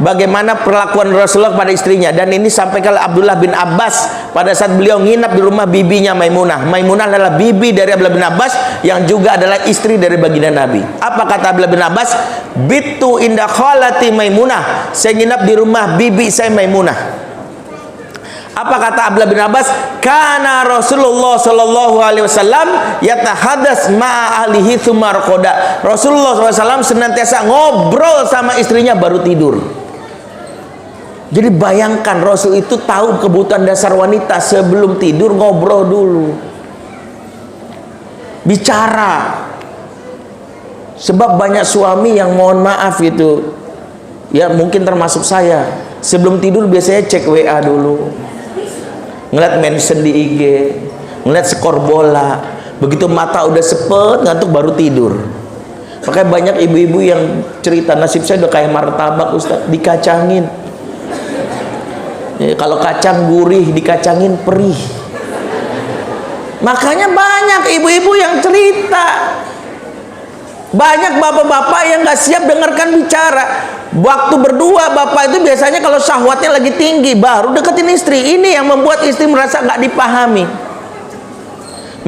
bagaimana perlakuan Rasulullah pada istrinya, dan ini sampai ke Abdullah bin Abbas pada saat beliau nginap di rumah bibinya Maimunah. Maimunah adalah bibi dari Abdullah bin Abbas yang juga adalah istri dari baginda Nabi. Apa kata Abdullah bin Abbas? Bitu inda khalati Maimunah, saya nginap di rumah bibi saya Maimunah. Apa kata Abdullah bin Abbas? Kana Rasulullah sallallahu alaihi wasallam yatahadas ma'a ahlihi tsumma raqada. Rasulullah SAW senantiasa ngobrol sama istrinya baru tidur. Jadi bayangkan, Rasul itu tahu kebutuhan dasar wanita, sebelum tidur ngobrol dulu. Bicara. Sebab banyak suami yang mohon maaf gitu, ya mungkin termasuk saya, sebelum tidur biasanya cek WA dulu, ngeliat mention di IG, ngeliat skor bola. Begitu mata udah sepet ngantuk baru tidur. Makanya banyak ibu-ibu yang cerita, nasib saya udah kayak martabak Ustaz, dikacangin. Ya, kalau kacang gurih dikacangin perih. Makanya banyak ibu-ibu yang cerita. Banyak bapak-bapak yang gak siap dengarkan bicara. Waktu berdua bapak itu biasanya kalau syahwatnya lagi tinggi baru deketin istri. Ini yang membuat istri merasa gak dipahami.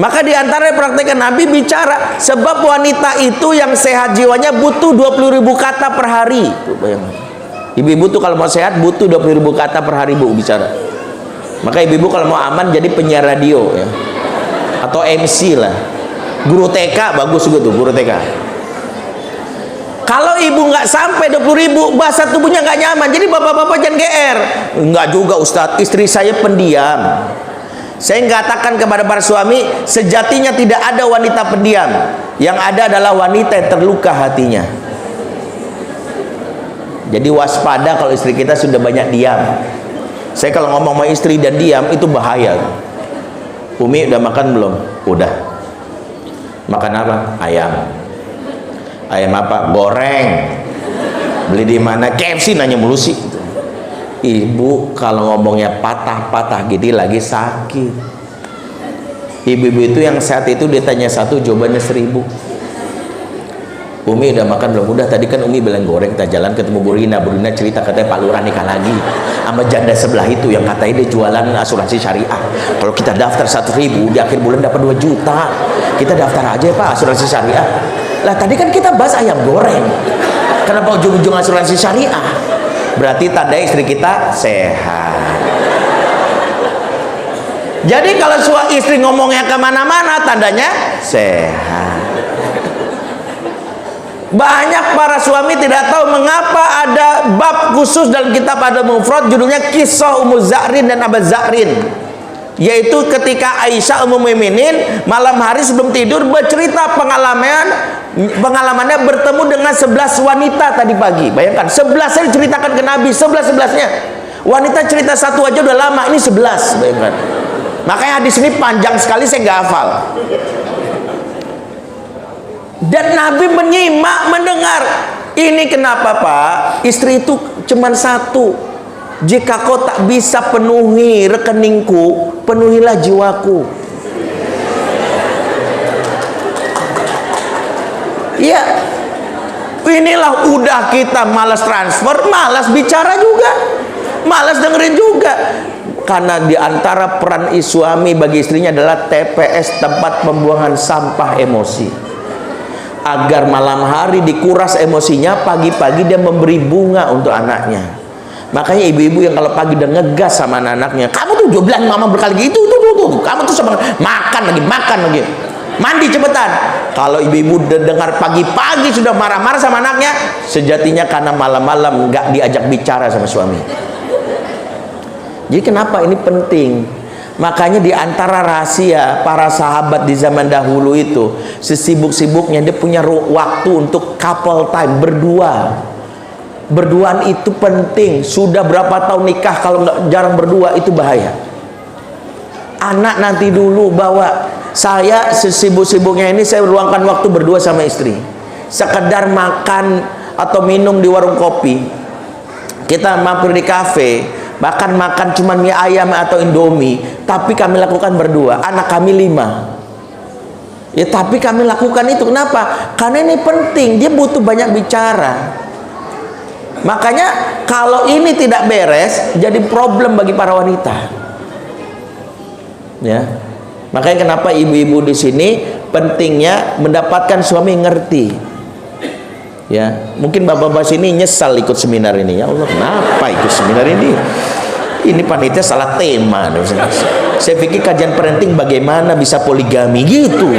Maka diantara praktekan Nabi bicara. Sebab wanita itu yang sehat jiwanya butuh 20.000 kata per hari. Tuh, bayangkan. Ibu-ibu tuh kalau mau sehat butuh 20.000 kata per hari bu bicara. Maka ibu-ibu kalau mau aman jadi penyiar radio ya, atau MC lah. Guru TK bagus juga tuh, guru TK. Kalau ibu nggak sampai 20.000, bahasa tubuhnya nggak nyaman. Jadi bapak-bapak jangan GR. Enggak juga Ustadz, istri saya pendiam. Saya katakan kepada para suami, sejatinya tidak ada wanita pendiam. Yang ada adalah wanita yang terluka hatinya. Jadi waspada kalau istri kita sudah banyak diam. Saya kalau ngomong sama istri dan diam itu bahaya. Umi udah makan belum? Udah. Makan apa? Ayam. Ayam apa? Goreng. Beli di mana? KFC nanya mulu sih. Ibu kalau ngomongnya patah-patah gitu lagi sakit. Ibu-ibu itu yang saat itu ditanya satu jawabannya 1000. Umi udah makan belum? Udah, tadi kan Umi bilang goreng. Kita jalan ketemu Burina cerita katanya Pak Lurah nikah lagi sama janda sebelah itu yang katanya dia jualan asuransi syariah. Kalau kita daftar 1.000 di akhir bulan dapat 2 juta. Kita daftar aja Pak asuransi syariah. Lah tadi kan kita bahas ayam goreng. Kenapa ujung-ujung asuransi syariah? Berarti tanda istri kita sehat. Jadi kalau istri ngomongnya kemana-mana tandanya sehat. Banyak para suami tidak tahu mengapa ada bab khusus dalam kitab Adabul Mufrad judulnya Kisah Ummu Za'rin dan Aba Za'rin, yaitu ketika Aisyah Ummul Mukminin malam hari sebelum tidur bercerita pengalamannya bertemu dengan 11 wanita tadi pagi. Bayangkan 11 diceritakan ke Nabi, 11-11-nya. Wanita cerita satu aja udah lama, ini 11. Bayangkan. Makanya hadis ini panjang sekali, saya nggak hafal. Dan Nabi menyimak, mendengar. Ini kenapa Pak? Istri itu cuma satu. Jika kau tak bisa penuhi rekeningku, penuhilah jiwaku. Ya, inilah udah kita malas transfer, malas bicara juga, malas dengerin juga. Karena diantara peran suami bagi istrinya adalah TPS, tempat pembuangan sampah emosi. Agar malam hari dikuras emosinya, pagi-pagi dia memberi bunga untuk anaknya. Makanya ibu-ibu yang kalau pagi udah ngegas sama anak-anaknya, kamu tuh udah bilang mama berkali gitu, tuh, kamu tuh sama makan lagi, mandi cepetan. Kalau ibu-ibu dengar pagi-pagi sudah marah-marah sama anaknya, sejatinya karena malam-malam nggak diajak bicara sama suami. Jadi kenapa ini penting? Makanya di antara rahasia para sahabat di zaman dahulu itu, sesibuk-sibuknya dia punya waktu untuk couple time, berdua. Berduaan itu penting. Sudah berapa tahun nikah kalau nggak jarang berdua itu bahaya. Anak nanti dulu bawa, saya sesibuk-sibuknya ini saya luangkan waktu berdua sama istri. Sekedar makan atau minum di warung kopi, kita mampir di kafe, bahkan makan cuma mie ayam atau indomie, tapi kami lakukan berdua. Anak kami 5 ya, tapi kami lakukan itu. Kenapa? Karena ini penting, dia butuh banyak bicara. Makanya kalau ini tidak beres, jadi problem bagi para wanita. Ya, makanya kenapa ibu-ibu di sini pentingnya mendapatkan suami ngerti. Ya, mungkin bapak-bapak sini nyesal ikut seminar ini. Ya Allah, kenapa ikut seminar ini? Ini panitia salah tema. Saya pikir kajian parenting bagaimana bisa poligami gitu.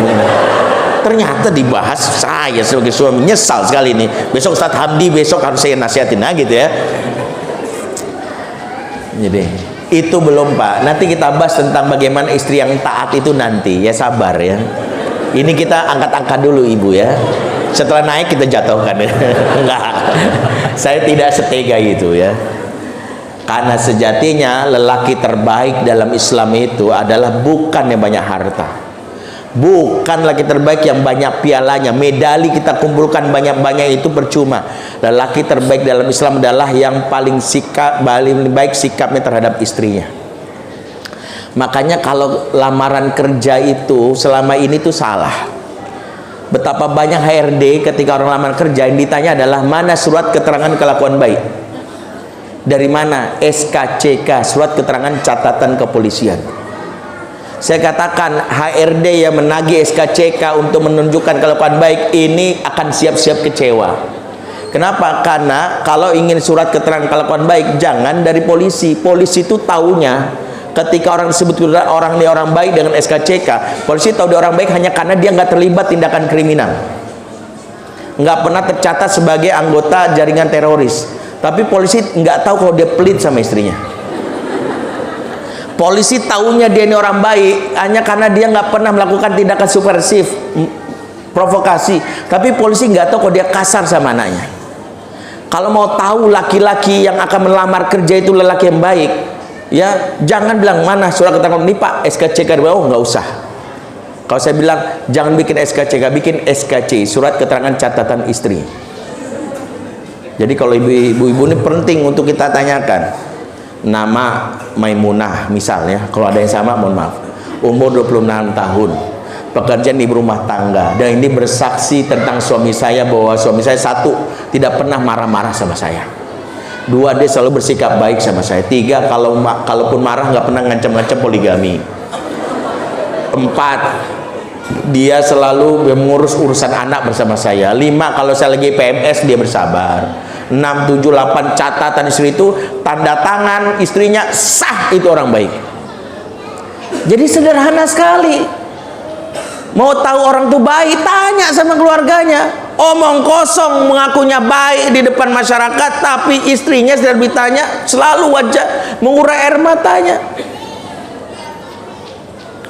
Ternyata dibahas saya sebagai suami, nyesal sekali ini. Besok Ustadz Hamdi besok harus saya nasihatin gitu ya. Jadi itu belum Pak. Nanti kita bahas tentang bagaimana istri yang taat itu nanti. Ya sabar ya. Ini kita angkat-angkat dulu ibu ya. Setelah naik kita jatuhkan. Enggak. Saya tidak setega itu ya. Karena sejatinya lelaki terbaik dalam Islam itu adalah bukan yang banyak harta. Bukan laki terbaik yang banyak pialanya, medali kita kumpulkan banyak-banyak itu percuma. Lelaki terbaik dalam Islam adalah yang paling baik sikapnya terhadap istrinya. Makanya kalau lamaran kerja itu selama ini tuh salah. Betapa banyak HRD ketika orang lamar kerja yang ditanya adalah mana surat keterangan kelakuan baik. Dari mana? SKCK, surat keterangan catatan kepolisian. Saya katakan HRD yang menagih SKCK untuk menunjukkan kelakuan baik ini akan siap-siap kecewa. Kenapa? Karena kalau ingin surat keterangan kelakuan baik jangan dari polisi. Polisi itu taunya ketika orang disebut orang ini orang baik dengan SKCK, polisi tahu dia orang baik hanya karena dia nggak terlibat tindakan kriminal, nggak pernah tercatat sebagai anggota jaringan teroris. Tapi polisi nggak tahu kalau dia pelit sama istrinya. Polisi taunya dia ini orang baik hanya karena dia nggak pernah melakukan tindakan subversif, provokasi. Tapi polisi nggak tahu kalau dia kasar sama anaknya. Kalau mau tahu laki-laki yang akan melamar kerja itu lelaki yang baik, ya jangan bilang mana surat keterangan ini Pak SKCK. Oh nggak usah. Kalau saya bilang jangan bikin SKCK, bikin SKC, surat keterangan catatan istri. Jadi kalau ibu-ibu ini penting untuk kita tanyakan. Nama Maimunah misalnya, kalau ada yang sama mohon maaf, umur 26 tahun, pekerjaan di rumah tangga, dan ini bersaksi tentang suami saya bahwa suami saya 1, tidak pernah marah-marah sama saya. 2, dia selalu bersikap baik sama saya. 3, kalaupun marah nggak pernah ngancam-ngancam poligami. 4, dia selalu mengurus urusan anak bersama saya. 5, kalau saya lagi PMS dia bersabar. 6, 7, 8 catatan istri itu tanda tangan istrinya sah, itu orang baik. Jadi sederhana sekali. Mau tahu orang itu baik, tanya sama keluarganya. Omong kosong mengakunya baik di depan masyarakat, tapi istrinya sedang ditanya selalu wajah mengurai air matanya.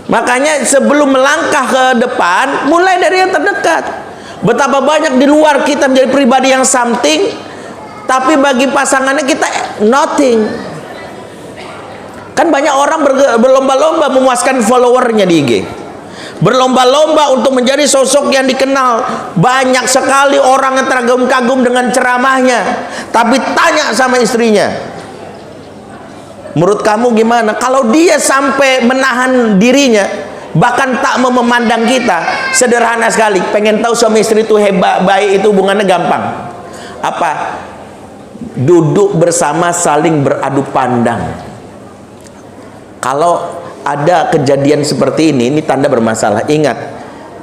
Makanya sebelum melangkah ke depan, mulai dari yang terdekat. Betapa banyak di luar kita menjadi pribadi yang something, tapi bagi pasangannya kita nothing. Kan banyak orang berlomba-lomba memuaskan followernya di IG, berlomba-lomba untuk menjadi sosok yang dikenal. Banyak sekali orang yang terkagum-kagum dengan ceramahnya, tapi tanya sama istrinya, menurut kamu gimana? Kalau dia sampai menahan dirinya, bahkan tak mau memandang kita, sederhana sekali. Pengen tahu suami istri itu hebat baik, itu hubungannya gampang. Apa? Duduk bersama saling beradu pandang. Kalau ada kejadian seperti ini tanda bermasalah. Ingat,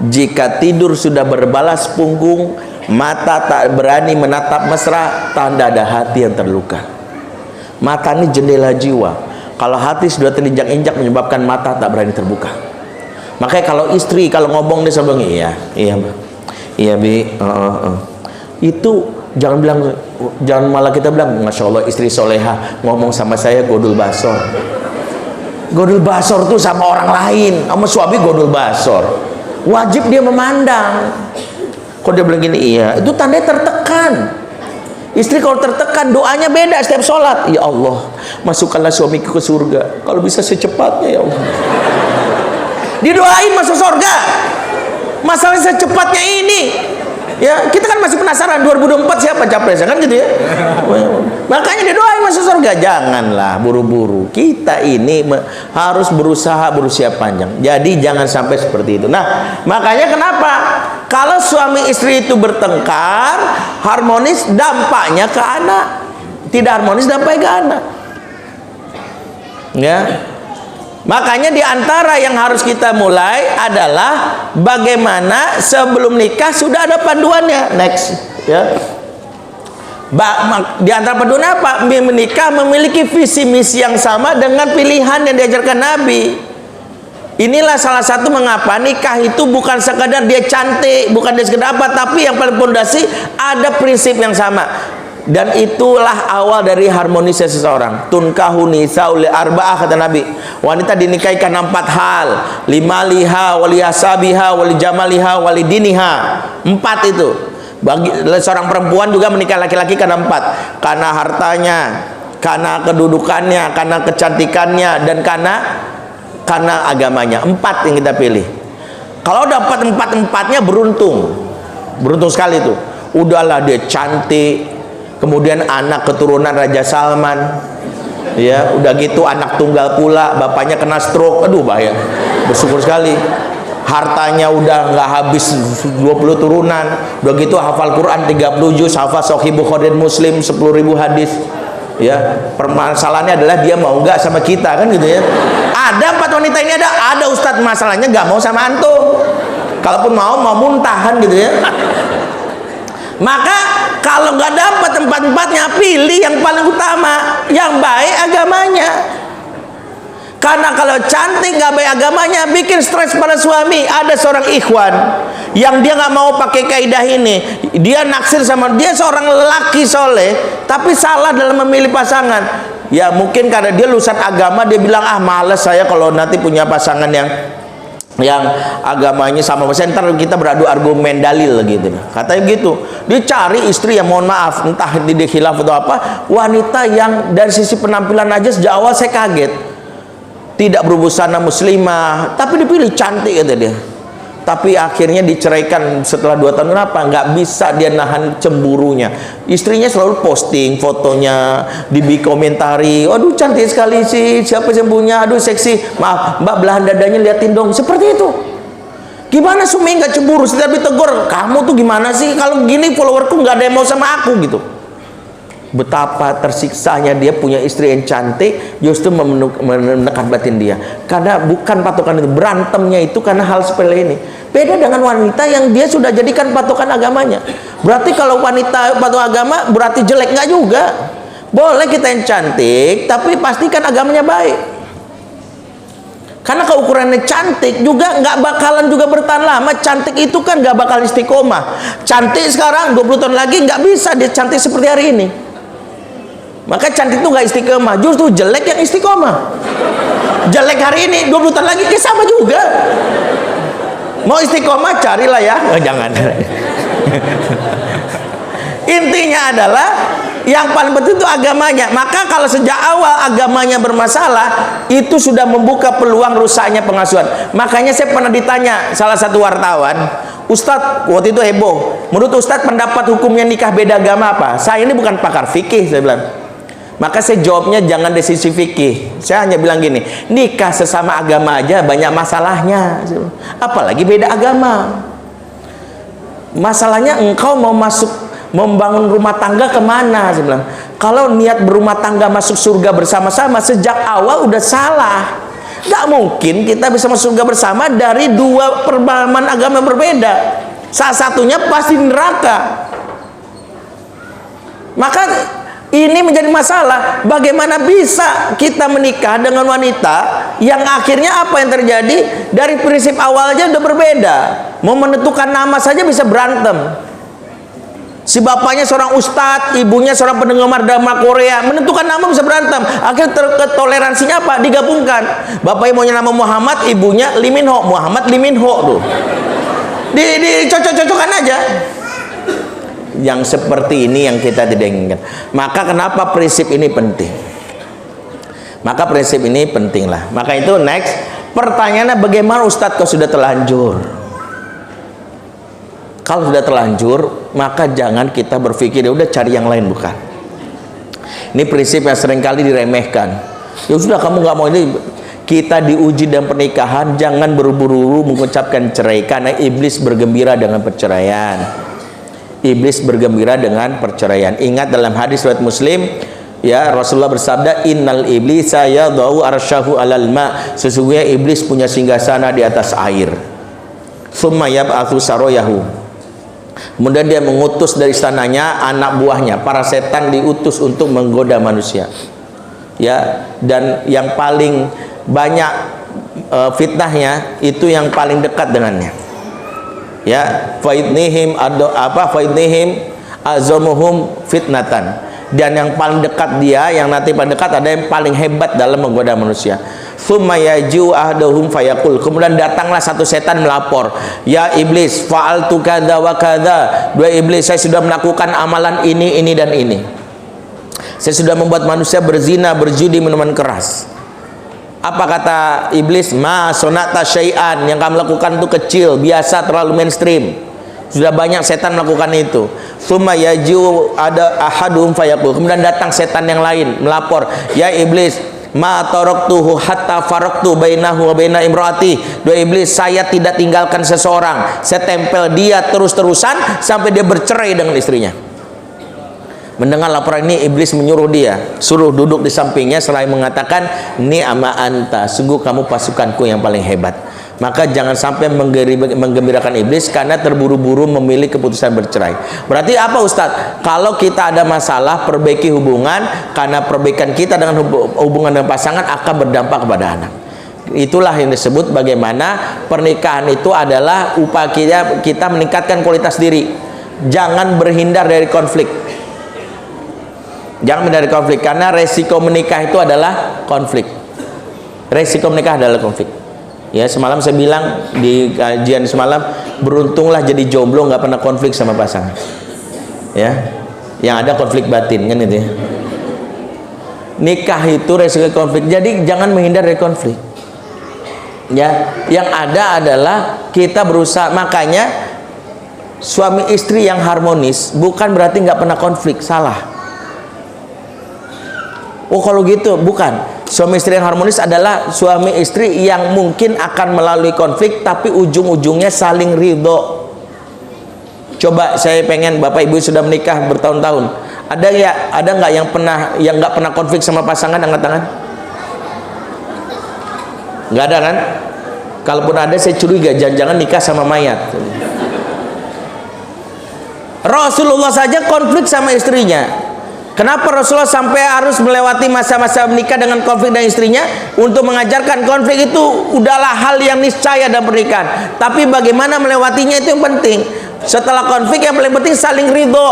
jika tidur sudah berbalas punggung, mata tak berani menatap mesra, tanda ada hati yang terluka. Mata ini jendela jiwa. Kalau hati sudah terinjak-injak menyebabkan mata tak berani terbuka. Makanya kalau istri kalau ngomong dia selalu iya Mbak, iya Bi, itu jangan bilang, jangan malah kita bilang Masya Allah istri soleha ngomong sama saya godul basor. Godul basor tuh sama orang lain, sama suami godul basor. Wajib dia memandang. Kalau dia bilang gini, iya, itu tandanya tertekan. Istri kalau tertekan doanya beda setiap sholat. Ya Allah, masukkanlah suamiku ke surga. Kalau bisa secepatnya ya Allah. Didoain masuk surga. Masalahnya secepatnya ini. Ya, kita kan masih penasaran 2024 siapa capresnya kan gitu ya. Makanya didoain masuk surga. Janganlah buru-buru. Kita ini harus berusaha berusia panjang. Jadi jangan sampai seperti itu. Nah, makanya kenapa kalau suami istri itu bertengkar, harmonis dampaknya ke anak. Tidak harmonis dampaknya ke anak. Ya. Makanya diantara yang harus kita mulai adalah bagaimana sebelum nikah sudah ada panduannya. Next, ya. Di antara panduan apa? Menikah memiliki visi misi yang sama dengan pilihan yang diajarkan Nabi. Inilah salah satu mengapa nikah itu bukan sekadar dia cantik, bukan dia sekedar apa, tapi yang paling pondasi ada prinsip yang sama. Dan itulah awal dari harmonisasi seseorang. Tunkahu nisa'u li arba'ah, kata Nabi. Wanita dinikahi karena 4 hal. Limaliha, walihasabiha, walijamaliha, walidiniha. 4 itu. Bagi seorang perempuan juga menikah laki-laki karena 4. Karena hartanya, karena kedudukannya, karena kecantikannya, dan karena agamanya. 4 yang kita pilih. Kalau dapat 4-empatnya beruntung. Beruntung sekali itu. Udahlah dia cantik, kemudian anak keturunan Raja Salman, ya udah gitu anak tunggal pula, bapaknya kena stroke, aduh bahaya. Bersyukur sekali hartanya udah nggak habis 20 turunan, udah gitu hafal Quran 30 juz, hafal Sahih Bukhari dan Muslim 10.000 hadis. Ya, permasalahannya adalah dia mau nggak sama kita kan gitu ya. Ada 4 wanita ini, ada ustadz masalahnya nggak mau sama antum, kalaupun mau muntahan gitu ya. Maka kalau nggak dapat 4-empatnya, pilih yang paling utama, yang baik agamanya. Karena kalau cantik nggak baik agamanya, bikin stres pada suami. Ada seorang ikhwan yang dia nggak mau pakai kaidah ini, dia naksir sama dia seorang lelaki soleh, tapi salah dalam memilih pasangan. Ya mungkin karena dia lulusan agama, dia bilang males saya kalau nanti punya pasangan yang agamanya sama saya, ntar kita beradu argumen dalil gitu, katanya gitu. Dia cari istri yang mohon maaf entah di khilaf atau apa, wanita yang dari sisi penampilan aja sejak awal saya kaget, tidak berbusana muslimah, tapi dipilih cantik kata dia. Tapi akhirnya diceraikan setelah 2 tahun. Kenapa? Nggak bisa dia nahan cemburunya. Istrinya selalu posting fotonya, dikomentari, aduh cantik sekali sih, siapa yang punya, aduh seksi, maaf mbak belahan dadanya liatin dong, seperti itu. Gimana suami nggak cemburu? Setiap ditegur, kamu tuh gimana sih kalau gini, followerku nggak ada yang mau sama aku gitu. Betapa tersiksanya dia punya istri yang cantik, justru menekan batin dia. Karena bukan patokan itu, berantemnya itu karena hal sepele ini. Beda dengan wanita yang dia sudah jadikan patokan agamanya. Berarti kalau wanita patokan agama berarti jelek? Nggak juga. Boleh kita yang cantik, tapi pastikan agamanya baik. Karena keukurannya cantik juga nggak bakalan juga bertahan lama. Cantik itu kan nggak bakal istiqomah. Cantik sekarang 20 tahun lagi nggak bisa dia cantik seperti hari ini. Maka cantik itu nggak istiqomah, justru jelek yang istiqomah. Jelek hari ini 20 tahun lagi sama juga. Mau istiqomah carilah ya, jangan. Intinya adalah yang paling penting itu agamanya. Maka kalau sejak awal agamanya bermasalah, itu sudah membuka peluang rusaknya pengasuhan. Makanya saya pernah ditanya salah satu wartawan, Ustadz, waktu itu heboh, menurut Ustadz pendapat hukumnya nikah beda agama apa? Saya ini bukan pakar fikih, saya bilang. Maka saya jawabnya jangan dari sisi fikih. Saya hanya bilang gini, nikah sesama agama aja banyak masalahnya, apalagi beda agama. Masalahnya engkau mau membangun rumah tangga kemana? Saya bilang, kalau niat berumah tangga masuk surga bersama-sama sejak awal udah salah. Gak mungkin kita bisa masuk surga bersama dari 2 pemahaman agama berbeda. Salah satunya pasti neraka. Maka Ini menjadi masalah. Bagaimana bisa kita menikah dengan wanita yang akhirnya apa yang terjadi? Dari prinsip awalnya udah berbeda. Mau menentukan nama saja bisa berantem. Si bapaknya seorang ustadz, ibunya seorang penggemar drama Korea, menentukan nama bisa berantem. Akhirnya toleransinya apa? Digabungkan. Bapaknya maunya nama Muhammad, ibunya Lee Min Ho. Muhammad Lee Min Ho tuh. Dicocok-cocokan aja. Yang seperti ini yang kita tidak inginkan. Maka kenapa prinsip ini penting? Maka prinsip ini penting lah. Maka itu next pertanyaannya, bagaimana Ustadz kalau sudah terlanjur? Kalau sudah terlanjur, maka jangan kita berpikir ya udah cari yang lain, bukan. Ini prinsip yang seringkali diremehkan. Ya sudah, kamu nggak mau ini. Kita diuji dalam pernikahan, jangan buru-buru mengucapkan cerai, karena iblis bergembira dengan perceraian. Iblis bergembira dengan perceraian. Ingat dalam hadis riwayat Muslim, ya, Rasulullah bersabda, innal iblisa yadau arsyahu alal ma. Sesungguhnya iblis punya singgasana di atas air. Tsumma yab'atsu saroyahu. Kemudian dia mengutus dari istananya anak buahnya. Para setan diutus untuk menggoda manusia. Ya, dan yang paling banyak fitnahnya itu yang paling dekat dengannya. Ya, faidnihim azamuhum fitnatan. Dan yang paling dekat dia, yang nanti paling dekat, ada yang paling hebat dalam menggoda manusia. Tsumma yaju ahduhum fayaqul. Kemudian datanglah satu setan melapor, ya iblis, fa'altu kadza wa kadza. Dua iblis, saya sudah melakukan amalan ini dan ini. Saya sudah membuat manusia berzina, berjudi, minuman keras. Apa kata iblis? Ma sonata syai'an, yang kamu lakukan itu kecil, biasa, terlalu mainstream. Sudah banyak setan melakukan itu. Tsumma yaju ada ahadum fayaqul. Kemudian datang setan yang lain melapor, ya iblis, ma taraktuhu hatta faraktu bainahu wa baina imraati. Dua iblis, saya tidak tinggalkan seseorang, saya tempel dia terus-terusan sampai dia bercerai dengan istrinya. Mendengar laporan ini, iblis menyuruh dia, suruh duduk di sampingnya selain mengatakan, ni'ma anta, sungguh kamu pasukanku yang paling hebat. Maka jangan sampai menggembirakan iblis karena terburu-buru memilih keputusan bercerai. Berarti apa Ustadz? Kalau kita ada masalah, perbaiki hubungan, karena perbaikan kita dengan hubungan dengan pasangan akan berdampak kepada anak. Itulah yang disebut bagaimana pernikahan itu adalah upaya kita meningkatkan kualitas diri. Jangan berhindar dari konflik. Jangan menghindari konflik, karena resiko menikah itu adalah konflik. Resiko menikah adalah konflik. Ya, semalam saya bilang di kajian semalam, beruntunglah jadi jomblo, nggak pernah konflik sama pasangan. Ya, yang ada konflik batin kan itu ya. Nikah itu resiko konflik, jadi jangan menghindar dari konflik. Ya, yang ada adalah kita berusaha. Makanya suami istri yang harmonis bukan berarti nggak pernah konflik, salah. Oh kalau gitu bukan. Suami istri yang harmonis adalah suami istri yang mungkin akan melalui konflik tapi ujung-ujungnya saling ridho. Coba saya pengen Bapak Ibu sudah menikah bertahun-tahun, ada nggak yang nggak pernah konflik sama pasangan? Angkat tangan. Nggak ada kan? Kalaupun ada, saya curiga jangan-jangan nikah sama mayat. Rasulullah saja konflik sama istrinya. Kenapa Rasulullah sampai harus melewati masa-masa menikah dengan konflik dengan istrinya? Untuk mengajarkan konflik itu udahlah hal yang niscaya dalam pernikahan. Tapi bagaimana melewatinya itu yang penting. Setelah konflik yang paling penting saling ridho.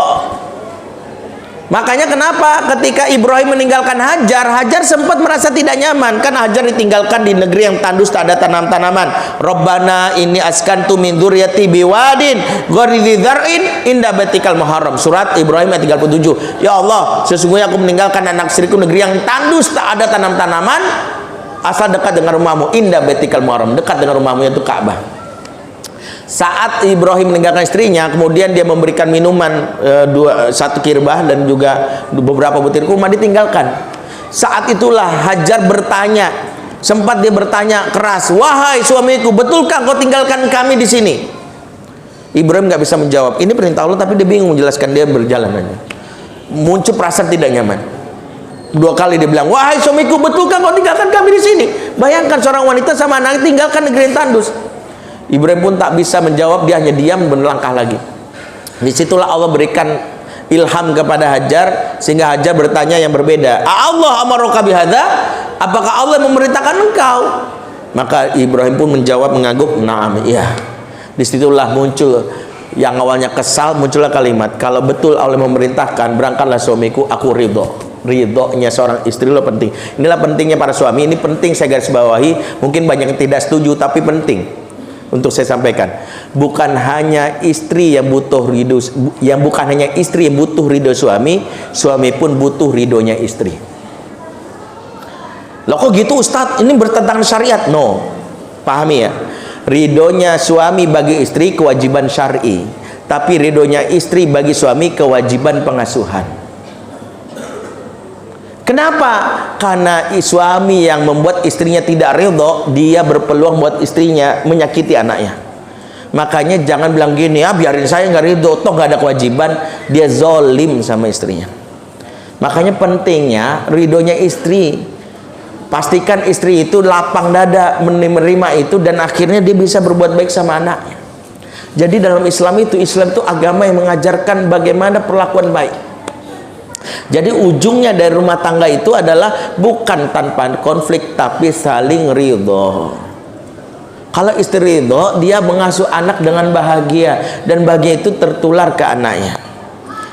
Makanya kenapa ketika Ibrahim meninggalkan Hajar, Hajar sempat merasa tidak nyaman. Kan Hajar ditinggalkan di negeri yang tandus, tak ada tanam-tanaman. Rabbana inni askantu min dzurriyyati biwadin ghairi dzi dzar'in inda baitikal muharram. Surat Ibrahim ayat 37. Ya Allah, sesungguhnya aku meninggalkan anak istriku negeri yang tandus, tak ada tanam-tanaman, asal dekat dengan rumahmu, inda baitikal muharram, dekat dengan rumahmu yaitu Ka'bah. Saat Ibrahim meninggalkan istrinya, kemudian dia memberikan minuman satu kirbah dan juga beberapa butir kurma, ditinggalkan. Saat itulah Hajar bertanya, sempat dia bertanya keras, wahai suamiku, betulkah kau tinggalkan kami di sini? Ibrahim nggak bisa menjawab. Ini perintah Allah, tapi dia bingung menjelaskan, dia berjalan aja. Muncul perasaan tidak nyaman. Dua kali dia bilang, wahai suamiku, betulkah kau tinggalkan kami di sini? Bayangkan seorang wanita sama anak tinggalkan negeri yang tandus. Ibrahim pun tak bisa menjawab, dia hanya diam, berlangkah lagi. Disitulah Allah berikan ilham kepada Hajar, sehingga Hajar bertanya yang berbeda. Allah amaraka bihadza? Apakah Allah memerintahkan engkau? Maka Ibrahim pun menjawab mengangguk, "Na'am, iya." Disitulah muncul yang awalnya kesal, muncullah kalimat, kalau betul Allah memerintahkan, berangkatlah suamiku, aku ridho. Ridhonya seorang istri lo penting. Inilah pentingnya para suami. Ini penting saya garis bawahi. Mungkin banyak yang tidak setuju, tapi penting untuk saya sampaikan. Bukan hanya istri yang butuh ridho, bukan hanya istri yang butuh ridho suami, suami pun butuh ridhonya istri. Loh kok gitu Ustadz? Ini bertentangan syariat? No, pahami ya. Ridhonya suami bagi istri kewajiban syar'i, tapi ridhonya istri bagi suami kewajiban pengasuhan. Kenapa? Karena suami yang membuat istrinya tidak ridho, dia berpeluang buat istrinya menyakiti anaknya. Makanya jangan bilang gini, ya biarin saya nggak ridho, toh nggak ada kewajiban. Dia zolim sama istrinya. Makanya pentingnya ridhonya istri. Pastikan istri itu lapang dada menerima itu, dan akhirnya dia bisa berbuat baik sama anaknya. Jadi dalam Islam itu agama yang mengajarkan bagaimana perlakuan baik. Jadi ujungnya dari rumah tangga itu adalah bukan tanpa konflik, tapi saling ridho. Kalau istri ridho, dia mengasuh anak dengan bahagia, dan bahagia itu tertular ke anaknya.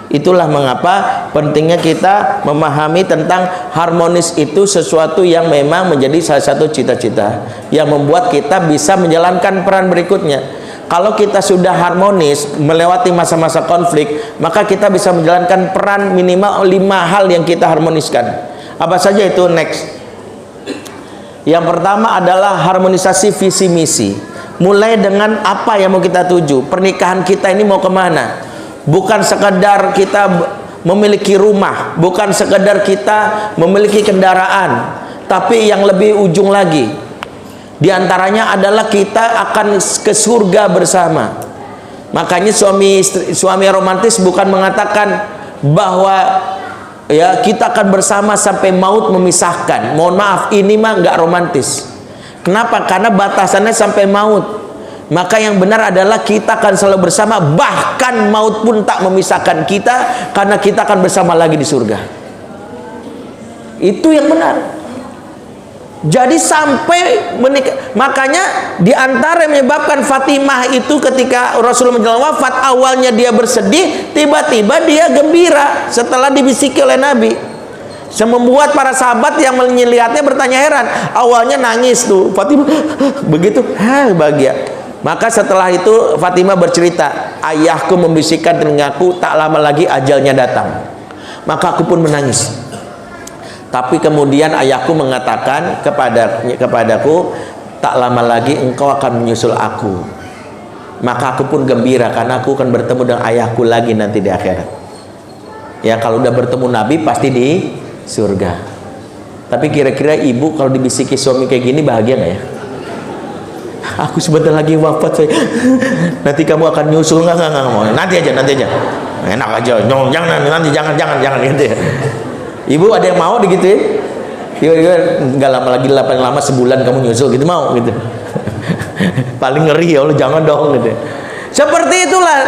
Itulah mengapa pentingnya kita memahami tentang harmonis itu sesuatu yang memang menjadi salah satu cita-cita yang membuat kita bisa menjalankan peran berikutnya. Kalau kita sudah harmonis melewati masa-masa konflik, maka kita bisa menjalankan peran minimal 5 hal yang kita harmoniskan. Apa saja itu? Next. Yang pertama adalah harmonisasi visi misi. Mulai dengan apa yang mau kita tuju. Pernikahan kita ini mau kemana? Bukan sekedar kita memiliki rumah, bukan sekedar kita memiliki kendaraan, tapi yang lebih ujung lagi, diantaranya adalah kita akan ke surga bersama. Makanya suami romantis bukan mengatakan bahwa ya kita akan bersama sampai maut memisahkan. Mohon maaf, ini mah nggak romantis. Kenapa? Karena batasannya sampai maut. Maka yang benar adalah kita akan selalu bersama, bahkan maut pun tak memisahkan kita, karena kita akan bersama lagi di surga. Itu yang benar. Jadi sampai menikah. Makanya diantara yang menyebabkan Fatimah itu ketika Rasulullah menjelang wafat, awalnya dia bersedih, tiba-tiba dia gembira setelah dibisiki oleh Nabi. Membuat para sahabat yang melihatnya bertanya heran. Awalnya nangis tuh Fatimah, begitu bahagia. Maka setelah itu Fatimah bercerita, ayahku membisikkan telingaku, tak lama lagi ajalnya datang. Maka aku pun menangis. Tapi kemudian ayahku mengatakan kepadaku, tak lama lagi engkau akan menyusul aku. Maka aku pun gembira, karena aku akan bertemu dengan ayahku lagi nanti di akhirat. Ya, kalau udah bertemu Nabi pasti di surga. Tapi kira-kira ibu kalau dibisiki suami kayak gini bahagia nggak ya? Aku sebentar lagi wafat, saya. Nanti kamu akan nyusul nggak? Nanti aja. Enak aja, jangan gitu ya. Ibu ada yang mau digituin? Nggak lama lagi, lama sebulan kamu nyusul gitu, mau gitu. Paling ngeri ya Allah, jangan dong gitu. Seperti itulah.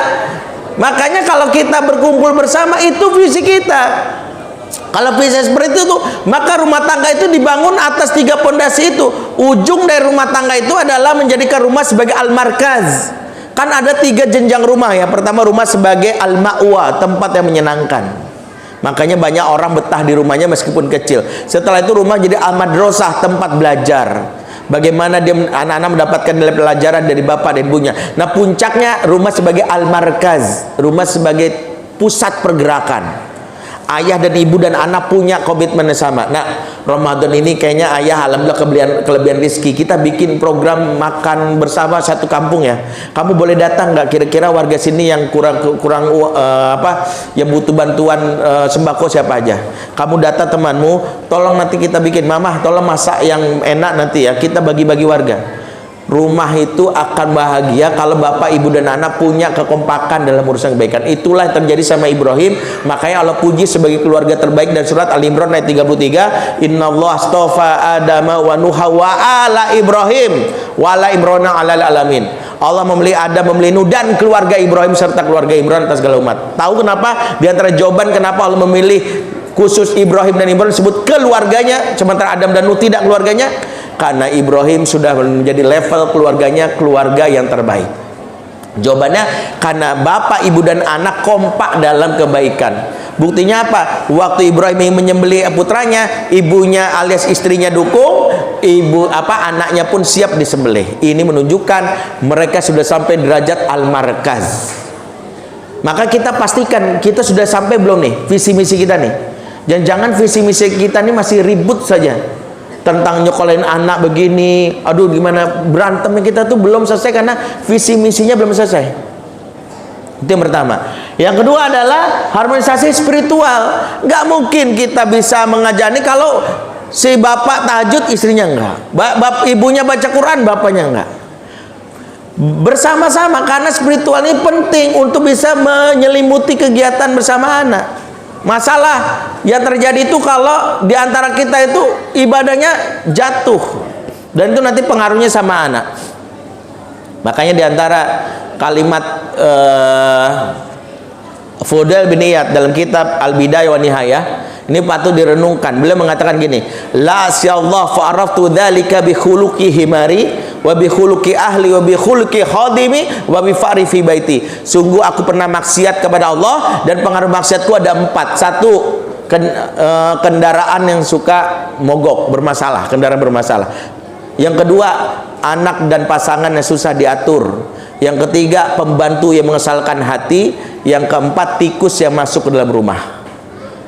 Makanya kalau kita berkumpul bersama, itu visi kita. Kalau bisa seperti itu, maka rumah tangga itu dibangun atas 3 pondasi itu. Ujung dari rumah tangga itu adalah menjadikan rumah sebagai al-markaz. Kan ada 3 jenjang rumah ya. Pertama, rumah sebagai al-ma'wa, tempat yang menyenangkan. Makanya banyak orang betah di rumahnya meskipun kecil. Setelah itu rumah jadi al-madrasah, tempat belajar. Bagaimana dia anak-anak mendapatkan nilai pelajaran dari bapak dan ibunya. Nah, puncaknya rumah sebagai al-markaz, rumah sebagai pusat pergerakan. Ayah dan ibu dan anak punya komitmen yang sama. Nah, Ramadan ini kayaknya ayah alhamdulillah kelebihan rezeki. Kita bikin program makan bersama satu kampung ya. Kamu boleh datang nggak? Kira-kira warga sini yang kurang yang butuh bantuan sembako siapa aja? Kamu data temanmu, tolong nanti kita bikin. Mamah, tolong masak yang enak nanti ya. Kita bagi-bagi warga. Rumah itu akan bahagia kalau bapak, ibu, dan anak punya kekompakan dalam urusan kebaikan. Itulah yang terjadi sama Ibrahim. Makanya Allah puji sebagai keluarga terbaik dan surat Al-Imran ayat 33, Innallaha astafa Adama wa Nuha wa ala Ibrahim wa ala Imrana alal alamin. Allah memilih Adam, memilih Nuh dan keluarga Ibrahim serta keluarga Imran atas segala umat. Tahu kenapa? Di antara jawaban kenapa Allah memilih khusus Ibrahim dan Imran disebut keluarganya, sementara Adam dan Nuh tidak keluarganya? Karena Ibrahim sudah menjadi level keluarganya keluarga yang terbaik. Jawabannya karena bapak, ibu, dan anak kompak dalam kebaikan. Buktinya apa? Waktu Ibrahim ingin menyembelih putranya, ibunya alias istrinya dukung, anaknya pun siap disembelih. Ini menunjukkan mereka sudah sampai derajat al-markaz. Maka kita pastikan kita sudah sampai belum nih visi misi kita nih. Dan jangan visi misi kita ini masih ribut saja. Tentang nyokolain anak begini, aduh gimana berantemnya kita tuh belum selesai karena visi misinya belum selesai. Itu yang pertama. Yang kedua adalah harmonisasi spiritual. Nggak mungkin kita bisa mengajari kalau si bapak tahajud istrinya enggak, ibunya baca Quran bapaknya enggak. Bersama-sama, karena spiritual ini penting untuk bisa menyelimuti kegiatan bersama anak. Masalah yang terjadi itu kalau diantara kita itu ibadahnya jatuh, dan itu nanti pengaruhnya sama anak. Makanya diantara kalimat Fudail bin Iyad dalam kitab Al-Bidayah wa Nihayah ini patut direnungkan. Beliau mengatakan gini, la syallah fa'araftu dzalika bi khuluqi himari wa bi khuluqi ahli wa bi khuluqi khadimi wa bi fa'ri fi baiti. Sungguh aku pernah maksiat kepada Allah dan pengaruh maksiatku ada 4. Satu, kendaraan yang suka mogok, bermasalah, kendaraan bermasalah. Yang kedua, anak dan pasangan yang susah diatur. Yang ketiga, pembantu yang mengesalkan hati. Yang keempat, tikus yang masuk ke dalam rumah.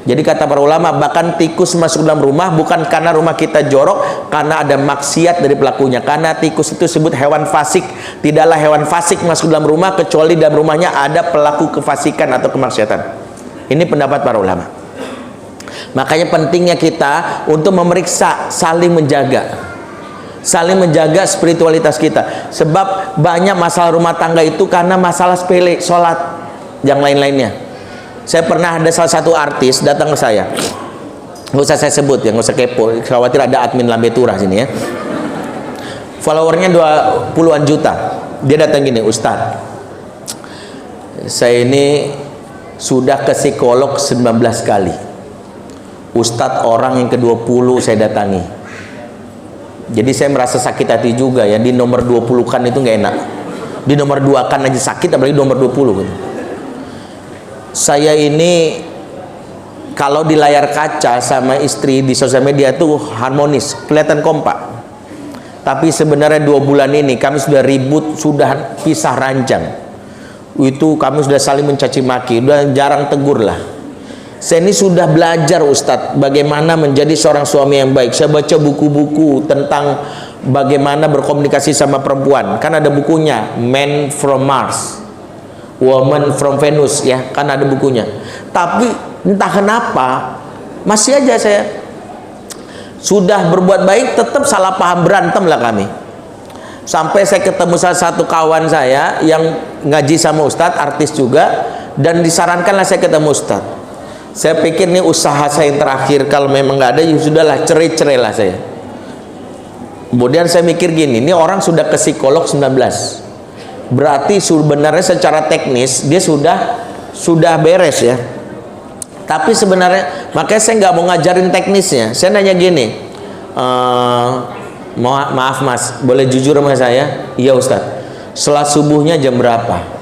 Jadi kata para ulama, bahkan tikus masuk dalam rumah bukan karena rumah kita jorok, karena ada maksiat dari pelakunya. Karena tikus itu disebut hewan fasik. Tidaklah hewan fasik masuk dalam rumah kecuali dalam rumahnya ada pelaku kefasikan atau kemaksiatan. Ini pendapat para ulama. Makanya pentingnya kita untuk memeriksa, saling menjaga spiritualitas kita. Sebab banyak masalah rumah tangga itu karena masalah sepele, sholat, yang lain-lainnya. Saya pernah ada salah satu artis datang ke saya, nggak usah saya sebut ya, nggak usah kepo, khawatir ada admin Lambe Turah sini ya. Followernya 20-an juta. Dia datang gini, Ustadz, saya ini sudah ke psikolog 19 kali. Ustadz, orang yang ke-20 saya datangi. Jadi saya merasa sakit hati juga ya, di nomor 20 kan itu nggak enak. Di nomor 2 kan aja sakit, apalagi nomor 20 gitu. Saya ini kalau di layar kaca sama istri di sosial media tuh harmonis, kelihatan kompak. Tapi sebenarnya 2 bulan ini kami sudah ribut, sudah pisah ranjang. Itu kami sudah saling mencaci maki, udah jarang tegur lah. Saya ini sudah belajar Ustadz bagaimana menjadi seorang suami yang baik. Saya baca buku-buku tentang bagaimana berkomunikasi sama perempuan. Kan ada bukunya, Man from Mars, Woman from Venus, ya kan ada bukunya. Tapi entah kenapa masih aja saya sudah berbuat baik tetap salah paham, berantem lah kami. Sampai saya ketemu salah satu kawan saya yang ngaji sama Ustadz, artis juga, dan disarankanlah saya ketemu Ustadz. Saya pikir ini usaha saya yang terakhir, kalau memang nggak ada ya sudahlah, cerai lah saya. Kemudian saya mikir gini, ini orang sudah ke psikolog 19, berarti sebenarnya secara teknis dia sudah beres ya. Tapi sebenarnya makanya saya nggak mau ngajarin teknisnya. Saya nanya gini, maaf mas, boleh jujur sama saya? Iya Ustadz. Sholat subuhnya jam berapa?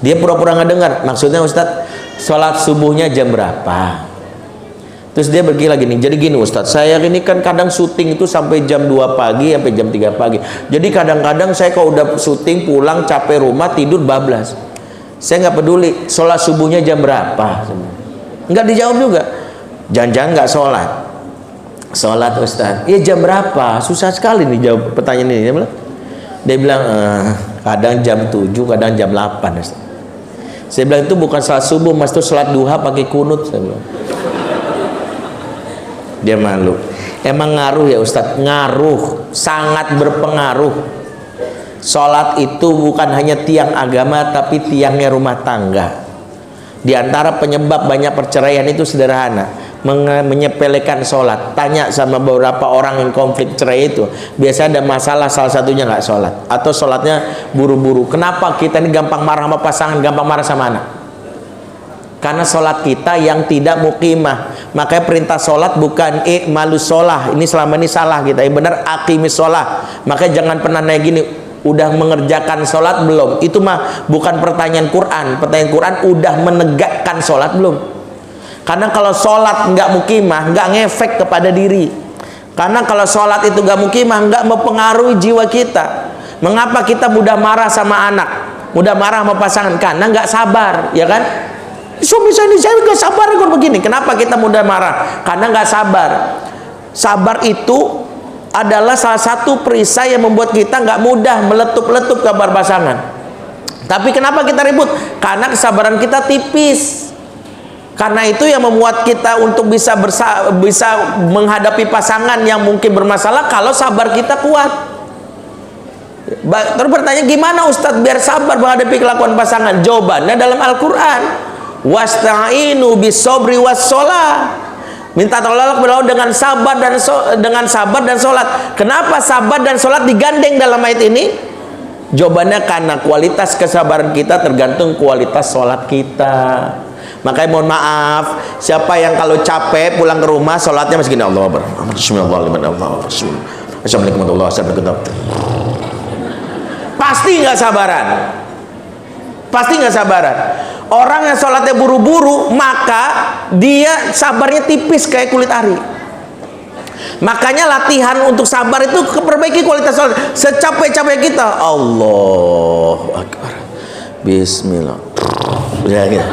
Dia pura-pura nggak dengar. Maksudnya Ustadz, sholat subuhnya jam berapa? Terus dia pergi lagi nih. Jadi gini Ustadz, saya ini kan kadang syuting itu sampai jam 2 pagi sampai jam 3 pagi. Jadi kadang-kadang saya kalau udah syuting pulang capek rumah tidur bablas. Saya nggak peduli sholat subuhnya jam berapa. Nggak dijawab juga. Jangan-jangan nggak sholat. Sholat Ustadz, iya jam berapa? Susah sekali nih jawab pertanyaan ini. Dia bilang kadang jam 7, kadang jam 8 Ustadz. Saya bilang itu bukan sholat subuh mas, itu sholat duha pakai kunut. Saya bilang Dia malu. Emang ngaruh ya Ustadz? Ngaruh, sangat berpengaruh. Sholat itu bukan hanya tiang agama, tapi tiangnya rumah tangga. Di antara penyebab banyak perceraian itu sederhana, menyepelekan sholat. Tanya sama beberapa orang yang konflik cerai itu, biasa ada masalah, salah satunya nggak sholat, atau sholatnya buru-buru. Kenapa kita ini gampang marah sama pasangan, gampang marah sama anak? Karena sholat kita yang tidak muqimah. Makanya perintah sholat bukan malu sholah, ini selama ini salah kita. Yang benar aqimis sholah. Makanya jangan pernah naik gini, udah mengerjakan sholat belum? Itu mah bukan pertanyaan Quran. Pertanyaan Quran, udah menegakkan sholat belum? Karena kalau sholat nggak mukimah, nggak ngefek kepada diri. Karena kalau sholat itu nggak mukimah, nggak mempengaruhi jiwa kita. Mengapa kita mudah marah sama anak, mudah marah sama pasangan? Karena nggak sabar, ya kan? Suami saya nggak sabar kalau begini. Kenapa kita mudah marah? Karena nggak sabar. Sabar itu adalah salah satu perisai yang membuat kita nggak mudah meletup-letup kabar pasangan. Tapi kenapa kita ribut? Karena kesabaran kita tipis. Karena itu yang membuat kita untuk bisa menghadapi pasangan yang mungkin bermasalah kalau sabar kita kuat. Terus bertanya, gimana Ustadz biar sabar menghadapi kelakuan pasangan? Jawabannya dalam Al-Quran. Wasta'inu bisobri wassolah. Minta tolong dengan sabar dan sholat. Kenapa sabar dan sholat digandeng dalam ayat ini? Jawabannya karena kualitas kesabaran kita tergantung kualitas sholat kita. Makanya mohon maaf, siapa yang kalau capek pulang ke rumah sholatnya masih gini, Allahu Akbar, Assalamualaikum warahmatullahi wabarakatuh. Pasti nggak sabaran. Pasti nggak sabaran. Orang yang sholatnya buru-buru, maka dia sabarnya tipis kayak kulit ari. Makanya latihan untuk sabar itu perbaiki kualitas sholat. Secapek-capek kita, Allahu Akbar, Bismillah, ya gitu.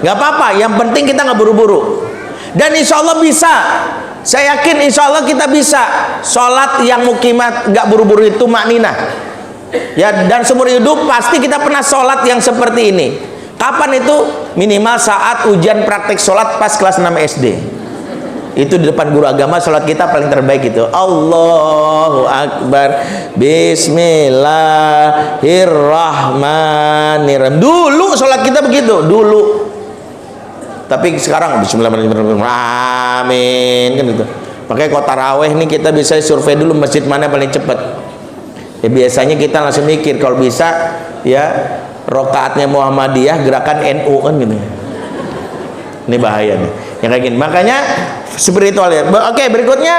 Nggak apa-apa, yang penting kita nggak buru-buru. Dan insya Allah bisa. Saya yakin insya Allah kita bisa. Sholat yang mukimat nggak buru-buru itu makninah. Ya, dan seumur hidup pasti kita pernah sholat yang seperti ini. Kapan itu? Minimal saat ujian praktek sholat pas kelas 6 SD. Itu di depan guru agama, sholat kita paling terbaik itu. Allahu Akbar, Bismillahirrahmanirrahim. Dulu sholat kita begitu, dulu. Tapi sekarang Bismillahirrahmanirrahim, amin, kan gitu. Makanya kok taraweh nih kita bisa survei dulu masjid mana paling cepat. Ya biasanya kita langsung mikir kalau bisa ya rokaatnya Muhammadiyah gerakan NU kan gitu. Ini bahaya nih yang kayak gini. Makanya spiritual ya. Oke, berikutnya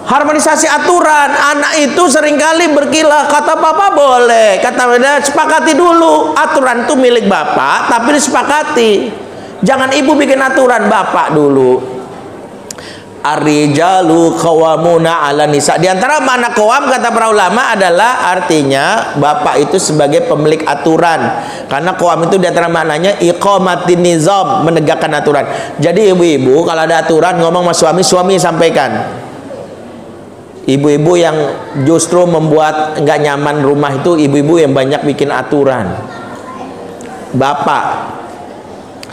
harmonisasi aturan. Anak itu seringkali berkilah, kata papa boleh, kata beda, sepakati dulu. Aturan itu milik bapak tapi disepakati. Jangan ibu bikin aturan, bapak dulu. Ar-rijalu qawwamuna 'alan nisa. Di antara makna qawam kata para ulama adalah artinya bapak itu sebagai pemilik aturan. Karena qawam itu di antara maknanya iqamatin nizam, menegakkan aturan. Jadi ibu-ibu kalau ada aturan ngomong sama suami sampaikan. Ibu-ibu yang justru membuat nggak nyaman rumah itu ibu-ibu yang banyak bikin aturan. Bapak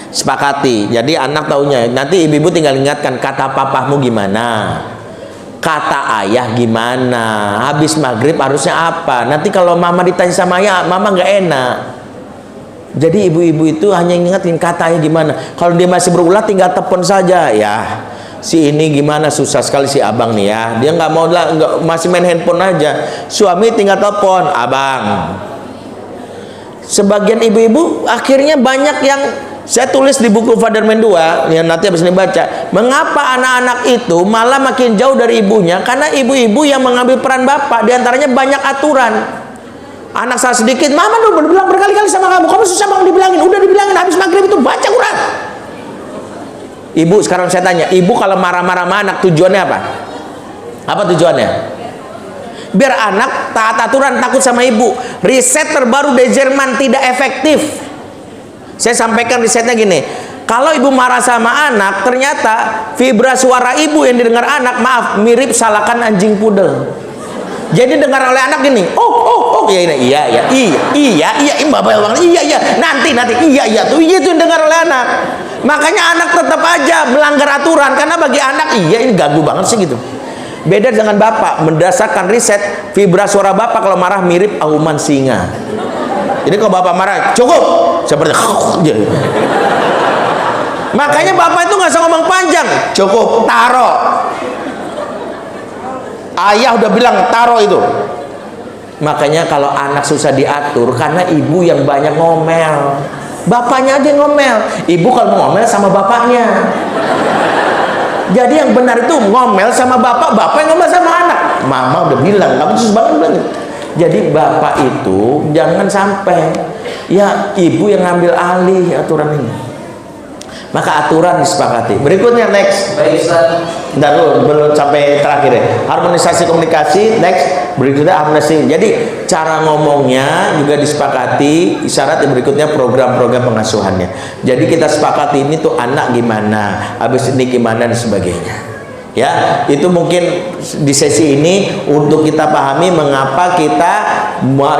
sepakati, jadi anak taunya. Nanti ibu-ibu tinggal ingatkan, kata papamu gimana, kata ayah gimana, habis maghrib harusnya apa. Nanti kalau mama ditanya sama ayah, mama nggak enak. Jadi ibu-ibu itu hanya ingetin kata ayah gimana. Kalau dia masih berulah tinggal telepon saja, ya si ini gimana, susah sekali si abang nih ya, dia nggak mau lah, masih main handphone aja. Suami tinggal telepon, abang. Sebagian ibu-ibu akhirnya banyak yang saya tulis di buku Fatherman 2 yang nanti habis ini baca, mengapa anak-anak itu malah makin jauh dari ibunya? Karena ibu-ibu yang mengambil peran bapak, diantaranya banyak aturan. Anak salah sedikit, mama udah bilang berkali-kali sama kamu susah banget dibilangin, udah dibilangin habis maghrib itu baca Quran. Ibu, sekarang saya tanya, ibu kalau marah-marah sama anak tujuannya apa? Apa tujuannya? Biar anak taat aturan, takut sama ibu. Riset terbaru dari Jerman tidak efektif. Saya sampaikan risetnya gini, kalau ibu marah sama anak, ternyata vibra suara ibu yang didengar anak, maaf, mirip salakan anjing pudel. Jadi dengar oleh anak gini, oh, iya, nanti, iya, tuh, iya itu yang dengar oleh anak. Makanya anak tetap aja melanggar aturan, karena bagi anak iya ini ganggu banget sih gitu. Beda dengan bapak, berdasarkan riset, vibra suara bapak kalau marah mirip auman singa. Jadi kalau bapak marah cukup seperti makanya bapak itu nggak usah ngomong panjang, cukup, taro. Ayah udah bilang taro itu. Makanya kalau anak susah diatur karena ibu yang banyak ngomel, bapaknya aja yang ngomel. Ibu kalau mau ngomel sama bapaknya. Jadi yang benar itu ngomel sama bapak, bapak yang ngomel sama anak. Mama udah bilang, kamu susah banget bilang. Jadi bapak itu jangan sampai ya ibu yang ngambil alih aturan ini. Maka aturan disepakati. Berikutnya next. Baik Ustaz. Bentar dulu, belum sampai terakhir ya. Harmonisasi komunikasi, next. Berikutnya harmonisasi. Jadi cara ngomongnya juga disepakati. Syarat yang berikutnya program-program pengasuhannya. Jadi kita sepakati ini tuh anak gimana, habis ini gimana dan sebagainya. Ya, itu mungkin di sesi ini untuk kita pahami mengapa kita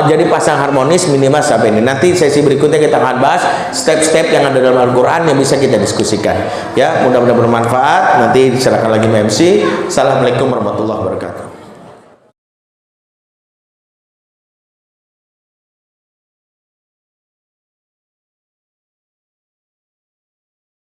jadi pasangan harmonis minimal sampai ini. Nanti sesi berikutnya kita akan bahas step-step yang ada dalam Al-Quran yang bisa kita diskusikan. Ya, mudah-mudahan bermanfaat. Nanti diserahkan lagi MC. Assalamualaikum warahmatullahi wabarakatuh.